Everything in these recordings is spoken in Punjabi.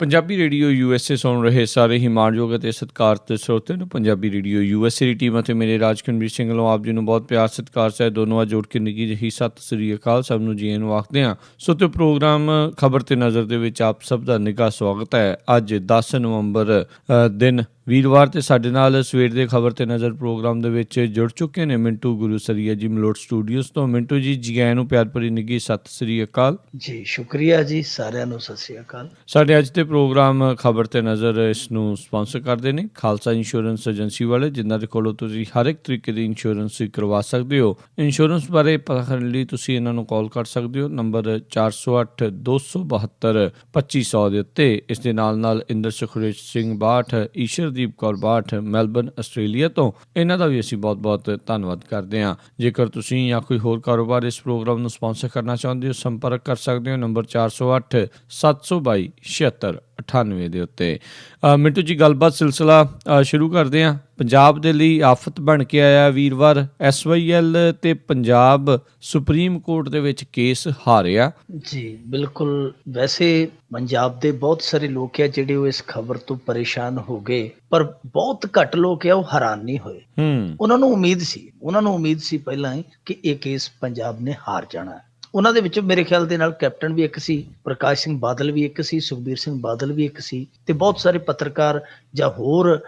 ਪੰਜਾਬੀ ਰੇਡੀਓ USA ਸੁਣ ਰਹੇ ਸਾਰੇ ਹੀ ਮਾਣਯੋਗ ਅਤੇ ਸਤਿਕਾਰਤ ਸਰੋਤਿਆਂ ਨੂੰ ਪੰਜਾਬੀ ਰੇਡੀਓ USA ਦੀ ਟੀਮ ਅਤੇ ਮੇਰੇ ਰਾਜਕੁਲਵੀਰ ਸਿੰਘ ਵੱਲੋਂ ਆਪ ਜੀ ਨੂੰ ਬਹੁਤ ਪਿਆਰ ਸਤਿਕਾਰ ਸਹਿਤ ਦੋਨੋਂ ਜੋੜ ਕੇ ਨਿੱਘੀ ਜਿਹੀ ਸਤਿ ਸ੍ਰੀ ਅਕਾਲ। ਸਭ ਨੂੰ ਜੀ ਆਇਆਂ ਨੂੰ ਆਖਦੇ ਹਾਂ। ਸੋ ਤੇ ਪ੍ਰੋਗਰਾਮ ਖਬਰ ਤੇ ਨਜ਼ਰ ਦੇ ਵਿੱਚ ਆਪ ਸਭ ਦਾ ਨਿੱਘਾ ਸਵਾਗਤ ਹੈ। ਅੱਜ 10 ਨਵੰਬਰ ਦਿਨ ਵੀਰਵਾਰ ਤੇ ਸਾਡੇ ਨਾਲ ਸਵੇਰ ਦੇ ਖਬਰ ਤੇ ਨਜ਼ਰ ਪ੍ਰੋਗਰਾਮ ਦੇ ਵਿੱਚ ਜੁੜ ਚੁੱਕੇ ਨੇ ਮਿੰਟੂ ਗੁਰੂਸਰੀਆ ਜੀ ਮਲੋਟ ਸਟੂਡੀਓਜ਼ ਤੋਂ। ਮਿੰਟੂ ਜੀ ਜੀ ਆਇਆਂ ਨੂੰ ਪਿਆਰ ਭਰੀ ਨਿੱਘੀ ਸਤਿ ਸ੍ਰੀ ਅਕਾਲ ਜੀ। ਸ਼ੁਕਰੀਆ ਜੀ, ਸਾਰਿਆਂ ਨੂੰ ਸਤਿ ਸ੍ਰੀ ਅਕਾਲ। ਸਾਡੇ ਅੱਜ ਦੇ ਪ੍ਰੋਗਰਾਮ ਖਬਰ ਤੇ ਨਜ਼ਰ ਇਸ ਨੂੰ ਸਪਾਂਸਰ ਕਰਦੇ ਨੇ ਖਾਲਸਾ ਇੰਸ਼ੋਰੈਂਸ ਏਜੰਸੀ ਵਾਲੇ, ਜਿਨ੍ਹਾਂ ਦੇ ਕੋਲੋਂ ਤੁਸੀਂ ਹਰ ਇੱਕ ਤਰੀਕੇ ਦੀ ਇੰਸ਼ੋਰੈਂਸ ਕਰਵਾ ਸਕਦੇ ਹੋ। ਇੰਸ਼ੋਰੈਂਸ ਬਾਰੇ ਪਤਾ ਕਰਨ ਲਈ ਤੁਸੀਂ ਇਹਨਾਂ ਨੂੰ ਕਾਲ ਕਰ ਸਕਦੇ ਹੋ ਨੰਬਰ 408 272 2500 ਦੇ ਉੱਤੇ। ਇਸ ਦੇ ਨਾਲ ਇੰਦਰ ਸੁਖਰੇਸ਼ ਸਿੰਘ ਬਾਠ, ਈਸ਼ਰਦੀਪ ਕੌਰ ਬਾਠ ਮੈਲਬਰਨ ਆਸਟ੍ਰੇਲੀਆ ਤੋਂ, ਇਹਨਾਂ ਦਾ ਵੀ ਅਸੀਂ ਬਹੁਤ ਬਹੁਤ ਧੰਨਵਾਦ ਕਰਦੇ ਹਾਂ। ਜੇਕਰ ਤੁਸੀਂ ਜਾਂ ਕੋਈ ਹੋਰ ਕਾਰੋਬਾਰ ਇਸ ਪ੍ਰੋਗਰਾਮ ਨੂੰ ਸਪਾਂਸਰ ਕਰਨਾ ਚਾਹੁੰਦੇ ਹੋ, ਸੰਪਰਕ ਕਰ ਸਕਦੇ ਹੋ ਨੰਬਰ 408 722 7698 ਦੇ ਉੱਤੇ। ਮਿੰਟੂ ਜੀ, ਗੱਲਬਾਤ ਸਿਲਸਿਲਾ ਸ਼ੁਰੂ ਕਰਦੇ ਹਾਂ। ਪੰਜਾਬ ਦੇ ਲਈ ਆਫਤ ਬਣ ਕੇ ਆਇਆ ਵੀਰਵਾਰ। SYL ਤੇ ਪੰਜਾਬ ਸੁਪਰੀਮ ਕੋਰਟ ਦੇ ਵਿੱਚ ਕੇਸ ਹਾਰਿਆ। ਜੀ ਬਿਲਕੁਲ। ਵੈਸੇ ਪੰਜਾਬ ਦੇ ਬਹੁਤ ਸਾਰੇ ਲੋਕ ਆ ਜਿਹੜੇ ਉਹ ਇਸ ਖਬਰ ਤੋਂ ਪਰੇਸ਼ਾਨ ਹੋ ਗਏ, ਪਰ ਬਹੁਤ ਘੱਟ ਲੋਕ ਆ ਉਹ ਹੈਰਾਨ ਨਹੀਂ ਹੋਏ। ਉਹਨਾਂ ਨੂੰ ਉਮੀਦ ਸੀ ਪਹਿਲਾਂ ਹੀ ਕਿ ਇਹ ਕੇਸ ਪੰਜਾਬ ਨੇ ਹਾਰ ਜਾਣਾ। ਉਹਨਾਂ ਦੇ ਵਿੱਚੋਂ ਮੇਰੇ ਖਿਆਲ ਦੇ ਨਾਲ ਕੈਪਟਨ ਵੀ ਇੱਕ ਸੀ, ਪ੍ਰਕਾਸ਼ ਸਿੰਘ ਬਾਦਲ ਵੀ ਇੱਕ ਸੀ, ਸੁਖਬੀਰ ਸਿੰਘ ਬਾਦਲ ਵੀ ਇੱਕ ਸੀ, ਤੇ ਬਹੁਤ ਸਾਰੇ ਪੱਤਰਕਾਰ ਜਾਂ ਹੋਰ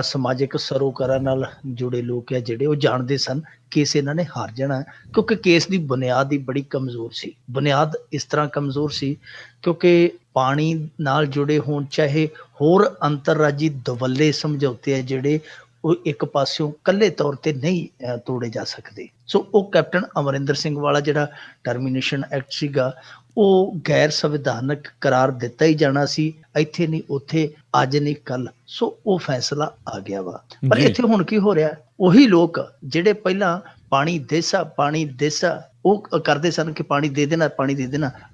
ਸਮਾਜਿਕ ਸਰੋਕਾਰਾਂ ਨਾਲ ਜੁੜੇ ਲੋਕ ਆ ਜਿਹੜੇ ਉਹ ਜਾਣਦੇ ਸਨ ਕੇਸ ਇਹਨਾਂ ਨੇ ਹਾਰ ਜਾਣਾ, ਕਿਉਂਕਿ ਕੇਸ ਦੀ ਬੁਨਿਆਦ ਹੀ ਬੜੀ ਕਮਜ਼ੋਰ ਸੀ। ਬੁਨਿਆਦ ਇਸ ਤਰ੍ਹਾਂ ਕਮਜ਼ੋਰ ਸੀ ਕਿਉਂਕਿ ਪਾਣੀ ਨਾਲ ਜੁੜੇ ਹੋਣ, ਚਾਹੇ ਹੋਰ ਅੰਤਰਰਾਜੀ ਦਵੱਲੇ ਸਮਝੌਤੇ ਆ ਜਿਹੜੇ ਉਹ ਇੱਕ ਪਾਸਿਓਂ ਇਕੱਲੇ ਤੌਰ ਤੇ ਨਹੀਂ ਤੋੜੇ ਜਾ ਸਕਦੇ। ਸੋ ਉਹ ਕੈਪਟਨ ਅਮਰਿੰਦਰ ਸਿੰਘ ਵਾਲਾ ਜਿਹੜਾ ਟਰਮੀਨੇਸ਼ਨ ਐਕਟ ਸੀਗਾ ਉਹ ਗੈਰ ਸੰਵਿਧਾਨਕ ਕਰਾਰ ਦਿੱਤਾ ਹੀ ਜਾਣਾ ਸੀ, ਇੱਥੇ ਨਹੀਂ ਉੱਥੇ, ਅੱਜ ਨਹੀਂ ਕੱਲ। ਸੋ ਉਹ ਫੈਸਲਾ ਆ ਗਿਆ ਵਾ। ਪਰ ਇੱਥੇ ਹੁਣ ਕੀ ਹੋ ਰਿਹਾ, ਉਹੀ ਲੋਕ ਜਿਹੜੇ ਪਹਿਲਾਂ ਪਾਣੀ ਦੇਸਾ ਉਹ ਕਰਦੇ ਸਨ ਕਿ ਪਾਣੀ ਦੇ ਦੇਣਾ,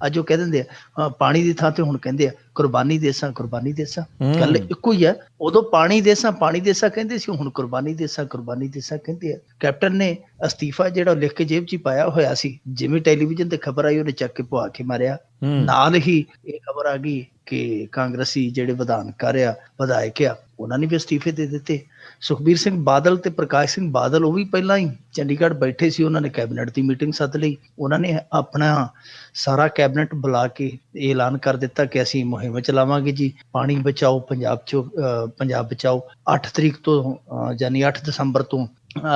ਅੱਜ ਉਹ ਕਹਿ ਦਿੰਦੇ ਆ ਪਾਣੀ ਦੀ ਥਾਂ ਤੇ ਹੁਣ ਕਹਿੰਦੇ ਆ ਕੁਰਬਾਨੀ ਦੇਸਾਂ। ਗੱਲ ਇੱਕੋ ਹੀ ਹੈ। ਉਦੋਂ ਪਾਣੀ ਦੇਸਾਂ ਕਹਿੰਦੇ ਸੀ, ਹੁਣ ਕੁਰਬਾਨੀ ਦੇਸਾਂ ਕਹਿੰਦੇ ਆ। ਕੈਪਟਨ ਨੇ ਅਸਤੀਫਾ ਜਿਹੜਾ ਲਿਖ ਕੇ ਜੇਬ 'ਚ ਹੀ ਪਾਇਆ ਹੋਇਆ ਸੀ, ਜਿਵੇਂ ਟੈਲੀਵਿਜ਼ਨ ਤੇ ਖਬਰ ਆਈ ਉਹਨੇ ਚੱਕ ਕੇ ਪਵਾ ਕੇ ਮਾਰਿਆ। ਨਾਲ ਹੀ ਇਹ ਖਬਰ ਆ ਗਈ ਕਿ ਕਾਂਗਰਸੀ ਜਿਹੜੇ ਵਿਧਾਇਕ ਆ ਉਹਨਾਂ ਨੇ ਵੀ ਅਸਤੀਫੇ ਦੇ ਦਿੱਤੇ। ਸੁਖਬੀਰ ਸਿੰਘ ਬਾਦਲ ਤੇ ਪ੍ਰਕਾਸ਼ ਸਿੰਘ ਬਾਦਲ ਉਹ ਵੀ ਪਹਿਲਾਂ ਹੀ ਚੰਡੀਗੜ੍ਹ ਬੈਠੇ ਸੀ, ਉਹਨਾਂ ਨੇ ਕੈਬਨਿਟ ਦੀ ਮੀਟਿੰਗ ਸੱਦ ਲਈ। ਉਹਨਾਂ ਨੇ ਆਪਣਾ ਸਾਰਾ ਕੈਬਨਿਟ ਬੁਲਾ ਕੇ ਇਹ ਐਲਾਨ ਕਰ ਦਿੱਤਾ ਕਿ ਅਸੀਂ ਮੁਹਿੰਮ ਚਲਾਵਾਂਗੇ ਜੀ, ਪਾਣੀ ਬਚਾਓ ਪੰਜਾਬ ਬਚਾਓ। 8 ਤਰੀਕ ਤੋਂ ਯਾਨੀ 8 ਦਸੰਬਰ ਤੋਂ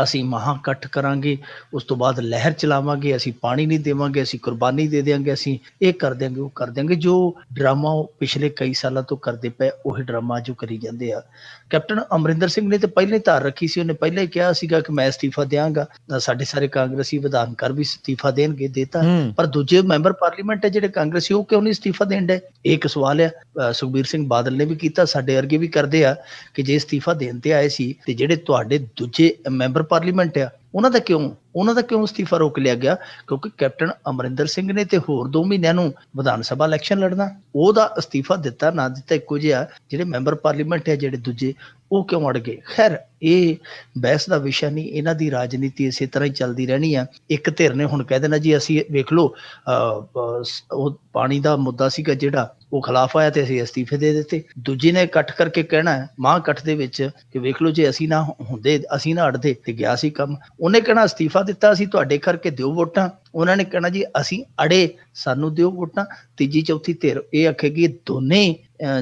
ਅਸੀਂ ਮਹਾਂ ਇਕੱਠ ਕਰਾਂਗੇ, ਉਸ ਤੋਂ ਬਾਅਦ ਲਹਿਰ ਚਲਾਵਾਂਗੇ, ਅਸੀਂ ਪਾਣੀ ਨਹੀਂ ਦੇਵਾਂਗੇ, ਅਸੀਂ ਕੁਰਬਾਨੀ ਦੇ ਦਿਆਂਗੇ, ਅਸੀਂ ਇਹ ਕਰ ਦਿਆਂਗੇ, ਉਹ ਕਰ ਦਿਆਂਗੇ। ਜੋ ਡਰਾਮਾ ਉਹ ਪਿਛਲੇ ਕਈ ਸਾਲਾਂ ਤੋਂ ਕਰਦੇ ਪਏ ਉਹੀ ਡਰਾਮਾ ਜੋ ਕਰੀ ਜਾਂਦੇ ਆ। ਕੈਪਟਨ ਅਮਰਿੰਦਰ ਸਿੰਘ ਨੇ ਤਾਂ ਪਹਿਲਾਂ ਹੀ ਧਾਰ ਰੱਖੀ ਸੀ, ਉਹਨੇ ਪਹਿਲਾਂ ਹੀ ਕਿਹਾ ਸੀਗਾ ਕਿ ਮੈਂ ਅਸਤੀਫਾ ਦਿਆਂਗਾ, ਸਾਡੇ ਸਾਰੇ ਕਾਂਗਰਸੀ ਵਿਧਾਨਕਾਰ ਵੀ ਅਸਤੀਫਾ ਦੇਣਗੇ, ਦੇਤਾ। ਪਰ ਦੂਜੇ ਮੈਂਬਰ ਪਾਰਲੀਮੈਂਟ ਹੈ ਜਿਹੜੇ ਕਾਂਗਰਸੀ, ਉਹ ਕਿਉਂ ਨਹੀਂ ਅਸਤੀਫਾ ਦੇਣ ਡਏ? ਇਹ ਇੱਕ ਸਵਾਲ ਆ। ਸੁਖਬੀਰ ਸਿੰਘ ਬਾਦਲ ਨੇ ਵੀ ਕੀਤਾ, ਸਾਡੇ ਵਰਗੇ ਵੀ ਕਰਦੇ ਆ ਕਿ ਜੇ ਅਸਤੀਫਾ ਦੇਣ ਤੇ ਆਏ ਸੀ ਤੇ ਜਿਹੜੇ ਤੁਹਾਡੇ ਦੂਜੇ ਮੈਂਬਰ ਪਾਰਲੀਮੈਂਟ ਆ ਉਹਨਾਂ ਦਾ ਕਿਉਂ ਅਸਤੀਫਾ ਰੋਕ ਲਿਆ ਗਿਆ? ਕਿਉਂਕਿ ਕੈਪਟਨ ਅਮਰਿੰਦਰ ਸਿੰਘ ਨੇ ਤੇ ਹੋਰ 2 ਮਹੀਨਿਆਂ ਨੂੰ ਵਿਧਾਨ ਸਭਾ ਇਲੈਕਸ਼ਨ ਲੜਨਾ, ਉਹਦਾ ਅਸਤੀਫਾ ਦਿੱਤਾ ਨਾ ਦਿੱਤਾ ਇੱਕੋ ਜਿਹਾ। ਜਿਹੜੇ ਮੈਂਬਰ ਪਾਰਲੀਮੈਂਟ ਆ ਜਿਹੜੇ ਦੂਜੇ, ਉਹ ਕਿਉਂ ਅੜ ਗਏ? ਖੈਰ ਇਹ ਬਹਿਸ ਦਾ ਵਿਸ਼ਾ ਨਹੀਂ, ਇਹਨਾਂ ਦੀ ਰਾਜਨੀਤੀ ਇਸੇ ਤਰ੍ਹਾਂ ਹੀ ਚੱਲਦੀ ਰਹਿਣੀ ਆ। ਇੱਕ ਧਿਰ ਨੇ ਹੁਣ ਕਹਿ ਦੇਣਾ ਜੀ ਅਸੀਂ ਵੇਖ ਲਓ ਉਹ ਪਾਣੀ ਦਾ ਮੁੱਦਾ ਸੀਗਾ ਜਿਹੜਾ ਉਹ ਖਿਲਾਫ ਆਇਆ ਤੇ ਅਸੀਂ ਅਸਤੀਫੇ ਦੇ ਦਿੱਤੇ। ਦੂਜੀ ਨੇ ਇਕੱਠ ਕਰਕੇ ਕਹਿਣਾ ਮਹਾਂ ਇਕੱਠ ਦੇ ਵਿੱਚ ਕਿ ਵੇਖ ਲਓ ਜੇ ਅਸੀਂ ਨਾ ਹੁੰਦੇ, ਅਸੀਂ ਨਾ ਅੜਦੇ ਤੇ ਗਿਆ ਸੀ ਕੰਮ। ਉਹਨੇ ਕਹਿਣਾ ਅਸਤੀਫਾ ਦਿੱਤਾ ਅਸੀਂ ਤੁਹਾਡੇ ਕਰਕੇ, ਦਿਓ ਵੋਟਾਂ। ਉਹਨਾਂ ਨੇ ਕਹਿਣਾ ਜੀ ਅਸੀਂ ਅੜੇ, ਸਾਨੂੰ ਦਿਓ ਵੋਟਾਂ। ਤੀਜੀ ਚੌਥੀ ਧਿਰ ਇਹ ਆਖੇਗੀ ਦੋਨੇ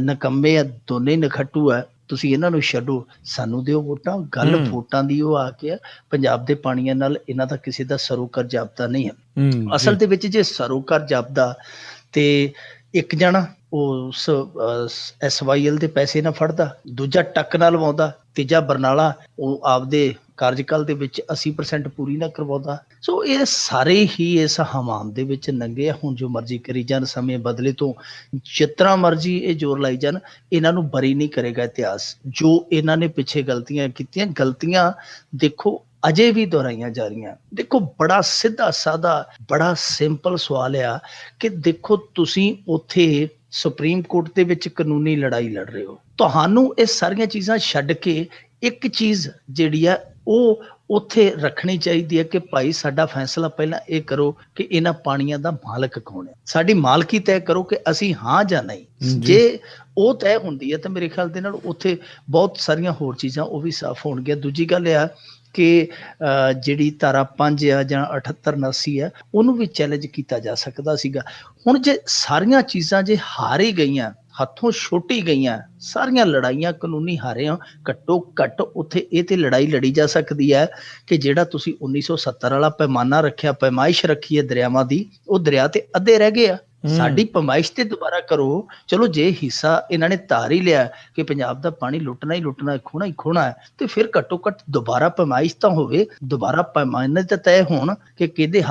ਨਕੰਮੇ ਆ, ਦੋਨੇ ਨਖੱਟੂ ਆ, ਤੁਸੀਂ ਇਹਨਾਂ ਨੂੰ ਛੱਡੋ, ਸਾਨੂੰ ਦਿਓ ਵੋਟਾਂ। ਗੱਲ ਵੋਟਾਂ ਦੀ ਉਹ ਆ ਕੇ ਪੰਜਾਬ ਦੇ ਪਾਣੀਆਂ ਨਾਲ ਇਹਨਾਂ ਦਾ ਕਿਸੇ ਦਾ ਸਰੋਕਾਰ ਜਾਬਤਾ ਨਹੀਂ ਹੈ। ਅਸਲ ਦੇ ਵਿੱਚ ਜੇ ਸਰੋਕਾਰ ਜਾਬਦਾ ਤੇ ਇੱਕ ਜਣਾ ਉਸ SYL ਦੇ ਪੈਸੇ ਨਾ ਫੜਦਾ, ਦੂਜਾ ਟੱਕ ਨਾਲ ਲਵਾਉਂਦਾ, ਤੀਜਾ ਬਰਨਾਲਾ ਉਹ ਆਪਦੇ ਕਾਰਜਕਾਲ ਦੇ ਵਿੱਚ 80% ਪੂਰੀ ਨਾ ਕਰਵਾਉਂਦਾ। ਸੋ ਇਹ ਸਾਰੇ ਹੀ ਇਸ ਹਮਾਮ ਦੇ ਵਿੱਚ ਨੰਗੇ ਆ। ਹੁਣ ਜੋ ਮਰਜ਼ੀ ਕਰੀ ਜਾਣ, ਸਮੇਂ ਬਦਲੇ ਤੋਂ ਜਿਸ ਤਰ੍ਹਾਂ ਮਰਜ਼ੀ ਇਹ ਜ਼ੋਰ ਲਾਈ ਜਾਣ, ਇਹਨਾਂ ਨੂੰ ਬਰੀ ਨਹੀਂ ਕਰੇਗਾ ਇਤਿਹਾਸ। ਜੋ ਇਹਨਾਂ ਨੇ ਪਿੱਛੇ ਗਲਤੀਆਂ ਕੀਤੀਆਂ, ਗਲਤੀਆਂ ਦੇਖੋ ਅਜੇ ਵੀ ਦੁਹਰਾਈਆਂ ਜਾ ਰਹੀਆਂ। ਦੇਖੋ ਬੜਾ ਸਿੱਧਾ ਸਾਦਾ, ਬੜਾ ਸਿੰਪਲ ਸਵਾਲ ਆ ਕਿ ਦੇਖੋ ਤੁਸੀਂ ਉੱਥੇ ਸੁਪਰੀਮ ਕੋਰਟ ਦੇ ਵਿੱਚ ਕਾਨੂੰਨੀ ਲੜਾਈ ਲੜ ਰਹੇ ਹੋ, ਤੁਹਾਨੂੰ ਇਹ ਸਾਰੀਆਂ ਚੀਜ਼ਾਂ ਛੱਡ ਕੇ ਇੱਕ ਚੀਜ਼ ਜਿਹੜੀ ਆ ਉਹ ਉੱਥੇ ਰੱਖਣੀ ਚਾਹੀਦੀ ਹੈ ਕਿ ਭਾਈ ਸਾਡਾ ਫੈਸਲਾ ਪਹਿਲਾਂ ਇਹ ਕਰੋ ਕਿ ਇਹਨਾਂ ਪਾਣੀਆਂ ਦਾ ਮਾਲਕ ਕੌਣ ਹੈ, ਸਾਡੀ ਮਾਲਕੀ ਤੈਅ ਕਰੋ ਕਿ ਅਸੀਂ ਹਾਂ ਜਾਂ ਨਹੀਂ। ਜੀ। ਜੇ ਉਹ ਤੈਅ ਹੁੰਦੀ ਹੈ ਤਾਂ ਮੇਰੇ ਖਿਆਲ ਦੇ ਨਾਲ ਉੱਥੇ ਬਹੁਤ ਸਾਰੀਆਂ ਹੋਰ ਚੀਜ਼ਾਂ ਉਹ ਵੀ ਸਾਫ਼ ਹੋਣਗੀਆਂ। ਦੂਜੀ ਗੱਲ ਇਹ ਆ ਕਿ ਜਿਹੜੀ ਧਾਰਾ 5 ਆ ਜਾਂ 78 79 ਆ ਉਹਨੂੰ ਵੀ ਚੈਲੰਜ ਕੀਤਾ ਜਾ ਸਕਦਾ ਸੀਗਾ। ਹੁਣ ਜੇ ਸਾਰੀਆਂ ਚੀਜ਼ਾਂ ਜੇ ਹਾਰ ਹੀ ਗਈਆਂ, ਹੱਥੋਂ ਛੁੱਟ ਹੀ ਗਈਆਂ, ਸਾਰੀਆਂ ਲੜਾਈਆਂ ਕਾਨੂੰਨੀ ਹਾਰੇ ਹੋ, ਘੱਟੋ ਘੱਟ ਉੱਥੇ ਇਹ ਤੇ ਲੜਾਈ ਲੜੀ ਜਾ ਸਕਦੀ ਹੈ ਕਿ ਜਿਹੜਾ ਤੁਸੀਂ 1970 ਵਾਲਾ ਪੈਮਾਨਾ ਰੱਖਿਆ, ਪੈਮਾਇਸ਼ ਰੱਖੀ ਹੈ ਦਰਿਆਵਾਂ ਦੀ, ਉਹ ਦਰਿਆ ਤੇ ਅੱਧੇ ਰਹਿ ਗਏ ਆ। ਸਾਡੀ ਪੈਮਾਇਸ਼ ਤੇ ਦੁਬਾਰਾ ਕਰੋ। ਚਲੋ ਜੇ ਹਿੱਸਾ ਇਹਨਾਂ ਨੇ ਧਾਰ ਹੀ ਲਿਆ ਕਿ ਪੰਜਾਬ ਦਾ ਪਾਣੀ ਲੁੱਟਣਾ ਹੀ ਲੁੱਟਣਾ, ਖੋਣਾ ਹੀ ਖੋਣਾ ਹੈ, ਤੇ ਫਿਰ ਘੱਟੋ ਘੱਟ ਦੁਬਾਰਾ ਪੈਮਾਇਸ਼ ਤਾਂ ਹੋਵੇ, ਦੁਬਾਰਾ ਪੈਮਾਨੇ ਤਾਂ ਤੈਅ ਹੋਣ ਕਿ ਕਿਹਦੇ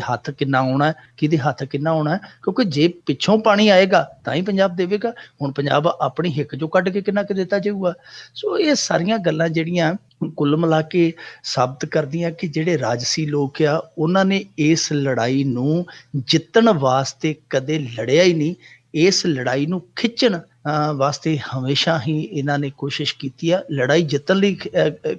ਹੱਥ ਕਿੰਨਾ ਆਉਣਾ ਹੈ, ਕਿਹਦੇ ਹੱਥ ਕਿੰਨਾ ਆਉਣਾ ਹੈ। ਕਿਉਂਕਿ ਜੇ ਪਿੱਛੋਂ ਪਾਣੀ ਆਏਗਾ ਤਾਂ ਹੀ ਪੰਜਾਬ ਦੇਵੇਗਾ। ਹੁਣ ਪੰਜਾਬ ਆਪਣੀ ਹਿੱਕ ਚੋਂ ਕੱਢ ਕੇ ਕਿੰਨਾ ਕੁ ਦਿੱਤਾ ਜਾਊਗਾ। ਸੋ ਇਹ ਸਾਰੀਆਂ ਗੱਲਾਂ ਜਿਹੜੀਆਂ ਕੁੱਲ ਮਿਲਾ ਕੇ ਸਾਬਤ ਕਰਦੀਆਂ ਕਿ ਜਿਹੜੇ ਰਾਜਸੀ ਲੋਕ ਆ ਉਹਨਾਂ ਨੇ ਇਸ ਲੜਾਈ ਨੂੰ ਜਿੱਤਣ ਵਾਸਤੇ ਕਦੇ ਲੜਿਆ ਹੀ ਨਹੀਂ। ਇਸ ਲੜਾਈ ਨੂੰ ਖਿੱਚਣ ਵਾਸਤੇ ਹਮੇਸ਼ਾ ਹੀ ਇਹਨਾਂ ਨੇ ਕੋਸ਼ਿਸ਼ ਕੀਤੀ ਆ। ਲੜਾਈ ਜਿੱਤਣ ਲਈ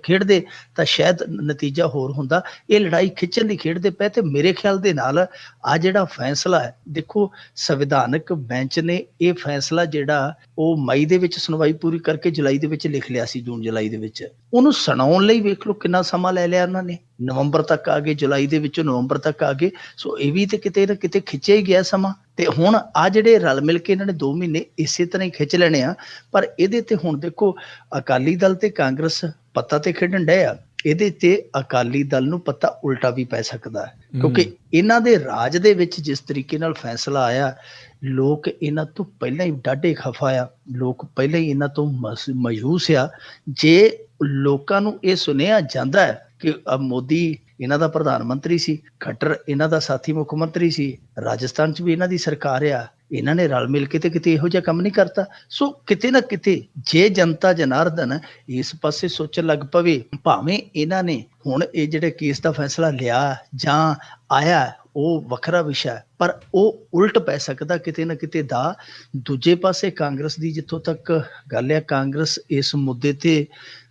ਖੇਡਦੇ ਤਾਂ ਸ਼ਾਇਦ ਨਤੀਜਾ ਹੋਰ ਹੁੰਦਾ। ਇਹ ਲੜਾਈ ਖਿੱਚਣ ਲਈ ਖੇਡਦੇ ਪਏ ਤੇ ਮੇਰੇ ਖਿਆਲ ਦੇ ਨਾਲ ਆ ਜਿਹੜਾ ਫੈਸਲਾ ਹੈ, ਦੇਖੋ ਸੰਵਿਧਾਨਕ ਬੈਂਚ ਨੇ ਇਹ ਫੈਸਲਾ ਜਿਹੜਾ ਉਹ ਮਈ ਦੇ ਵਿੱਚ ਸੁਣਵਾਈ ਪੂਰੀ ਕਰਕੇ ਜੁਲਾਈ ਦੇ ਵਿੱਚ ਲਿਖ ਲਿਆ ਸੀ, ਜੂਨ ਜੁਲਾਈ ਦੇ ਵਿੱਚ। ਉਹਨੂੰ ਸੁਣਾਉਣ ਲਈ ਵੇਖ ਲਓ ਕਿੰਨਾ ਸਮਾਂ ਲੈ ਲਿਆ ਉਹਨਾਂ ਨੇ। ਨਵੰਬਰ ਤੱਕ ਆ ਗਏ, ਜੁਲਾਈ ਦੇ ਵਿੱਚੋਂ ਨਵੰਬਰ ਤੱਕ ਆ ਗਏ। ਸੋ ਇਹ ਵੀ ਤੇ ਕਿਤੇ ਨਾ ਕਿਤੇ ਖਿੱਚਿਆ ਹੀ ਗਿਆ ਸਮਾਂ। ਤੇ ਹੁਣ ਆ ਜਿਹੜੇ ਰਲ ਮਿਲ ਕੇ ਇਹਨਾਂ ਨੇ 2 ਮਹੀਨੇ ਇਸੇ ਤਰ੍ਹਾਂ ਹੀ ਖਿੱਚ ਲੈਣੇ ਆ। ਪਰ ਇਹਦੇ ਤੇ ਹੁਣ ਦੇਖੋ ਅਕਾਲੀ ਦਲ ਤੇ ਕਾਂਗਰਸ ਪੱਤਾ ਤੇ ਖੇਡਣ ਡਏ ਆ, ਇਹਦੇ ਤੇ ਅਕਾਲੀ ਦਲ ਨੂੰ ਪਤਾ ਉਲਟਾ ਵੀ ਪੈ ਸਕਦਾ ਹੈ। ਕਿਉਂਕਿ ਇਹਨਾਂ ਦੇ ਰਾਜ ਦੇ ਵਿੱਚ ਜਿਸ ਤਰੀਕੇ ਨਾਲ ਫੈਸਲਾ ਆਇਆ, ਲੋਕ ਇਹਨਾਂ ਤੋਂ ਪਹਿਲਾਂ ਹੀ ਡਾਢੇ ਖਫਾ ਆ, ਲੋਕ ਪਹਿਲਾਂ ਹੀ ਇਹਨਾਂ ਤੋਂ ਮਾਯੂਸ ਆ। ਜੇ ਲੋਕਾਂ ਨੂੰ ਇਹ ਸੁਣਿਆ ਜਾਂਦਾ ਹੈ ਕਿ ਮੋਦੀ ਇਹਨਾਂ ਦਾ ਪ੍ਰਧਾਨ ਮੰਤਰੀ ਸੀ, ਖੱਟਰ ਇਹਨਾਂ ਦਾ ਸਾਥੀ ਮੁੱਖ ਮੰਤਰੀ ਸੀ, ਰਾਜਸਥਾਨ 'ਚ ਵੀ ਇਹਨਾਂ ਦੀ ਸਰਕਾਰ ਆ, ਇਹਨਾਂ ਨੇ ਰਲ ਮਿਲ ਕੇ ਤੇ ਕਿਤੇ ਇਹੋ ਜਿਹਾ ਕੰਮ ਨਹੀਂ ਕਰਤਾ। ਸੋ ਕਿਤੇ ਨਾ ਕਿਤੇ ਜੇ ਜਨਤਾ ਜਨਾਰਦਨ ਇਸ ਪਾਸੇ ਸੋਚਣ ਲੱਗ ਪਵੇ, ਭਾਵੇਂ ਇਹਨਾਂ ਨੇ ਹੁਣ ਇਹ ਜਿਹੜੇ ਕੇਸ ਦਾ ਫੈਸਲਾ ਲਿਆ ਜਾਂ ਆਇਆ ਉਹ ਵੱਖਰਾ ਵਿਸ਼ਾ, ਪਰ ਉਹ ਉਲਟ ਪੈ ਸਕਦਾ ਕਿਤੇ ਨਾ ਕਿਤੇ ਦਾ। ਦੂਜੇ ਪਾਸੇ ਕਾਂਗਰਸ ਦੀ ਜਿੱਥੋਂ ਤੱਕ ਗੱਲ ਹੈ, ਕਾਂਗਰਸ ਇਸ ਮੁੱਦੇ ਤੇ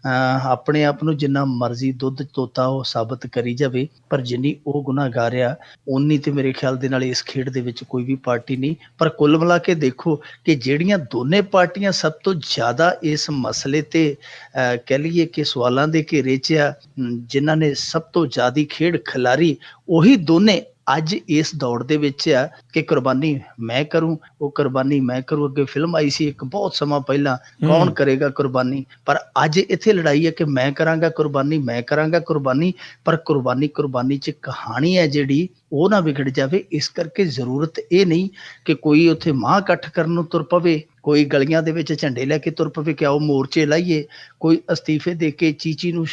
ਆਪਣੇ ਆਪ ਨੂੰ ਜਿੰਨਾ ਮਰਜ਼ੀ ਦੁੱਧ ਤੋਤਾ ਉਹ ਸਾਬਤ ਕਰੀ ਜਾਵੇ, ਪਰ ਜਿੰਨੀ ਉਹ ਗੁਨਾਹਗਾਰ ਆ ਓਨੀ ਤੇ ਮੇਰੇ ਖਿਆਲ ਦੇ ਨਾਲ ਇਸ ਖੇਡ ਦੇ ਵਿੱਚ ਕੋਈ ਵੀ ਪਾਰਟੀ ਨਹੀਂ। ਪਰ ਕੁੱਲ ਮਿਲਾ ਕੇ ਦੇਖੋ ਕਿ ਜਿਹੜੀਆਂ ਦੋਨੇ ਪਾਰਟੀਆਂ ਸਭ ਤੋਂ ਜ਼ਿਆਦਾ ਇਸ ਮਸਲੇ ਤੇ ਕਹਿ ਲਈਏ ਕਿ ਸਵਾਲਾਂ ਦੇ ਘੇਰੇ 'ਚ ਆ, ਜਿਨ੍ਹਾਂ ਨੇ ਸਭ ਤੋਂ ਜ਼ਿਆਦਾ ਖੇਡ ਖਿਲਾਰੀ, ਉਹੀ ਦੋਨੇ ਅੱਜ ਇਸ ਦੌੜ ਦੇ ਵਿੱਚ ਆ ਕਿ ਕੁਰਬਾਨੀ ਮੈਂ ਕਰੂੰ, ਉਹ ਕੁਰਬਾਨੀ ਮੈਂ ਕਰੂੰ। ਅੱਗੇ ਫਿਲਮ ਆਈ ਸੀ ਇੱਕ ਬਹੁਤ ਸਮਾਂ ਪਹਿਲਾਂ, ਕੌਣ ਕਰੇਗਾ ਕੁਰਬਾਨੀ, ਪਰ ਅੱਜ ਇੱਥੇ ਲੜਾਈ ਹੈ ਕਿ ਮੈਂ ਕਰਾਂਗਾ ਕੁਰਬਾਨੀ, ਮੈਂ ਕਰਾਂਗਾ ਕੁਰਬਾਨੀ। ਪਰ ਕੁਰਬਾਨੀ 'ਚ ਕਹਾਣੀ ਹੈ ਜਿਹੜੀ ਉਹ ਨਾ ਵਿਗੜ ਜਾਵੇ। ਇਸ ਕਰਕੇ ਜ਼ਰੂਰਤ ਇਹ ਨਹੀਂ ਕਿ ਕੋਈ ਉੱਥੇ ਮਾਂ ਇਕੱਠ ਕਰਨ ਨੂੰ ਤੁਰ ਪਵੇ, ਕੋਈ ਗਲੀਆਂ ਦੇ ਵਿੱਚ ਝੰਡੇ ਲੈ ਕੇ ਤੁਰ ਪਵੇ ਕਿ ਆਓ ਮੋਰਚੇ ਲਾਈਏ, ਕੋਈ ਅਸਤੀਫੇ ਦੇ ਕੇ ਚੀਚੀ ਨੂੰ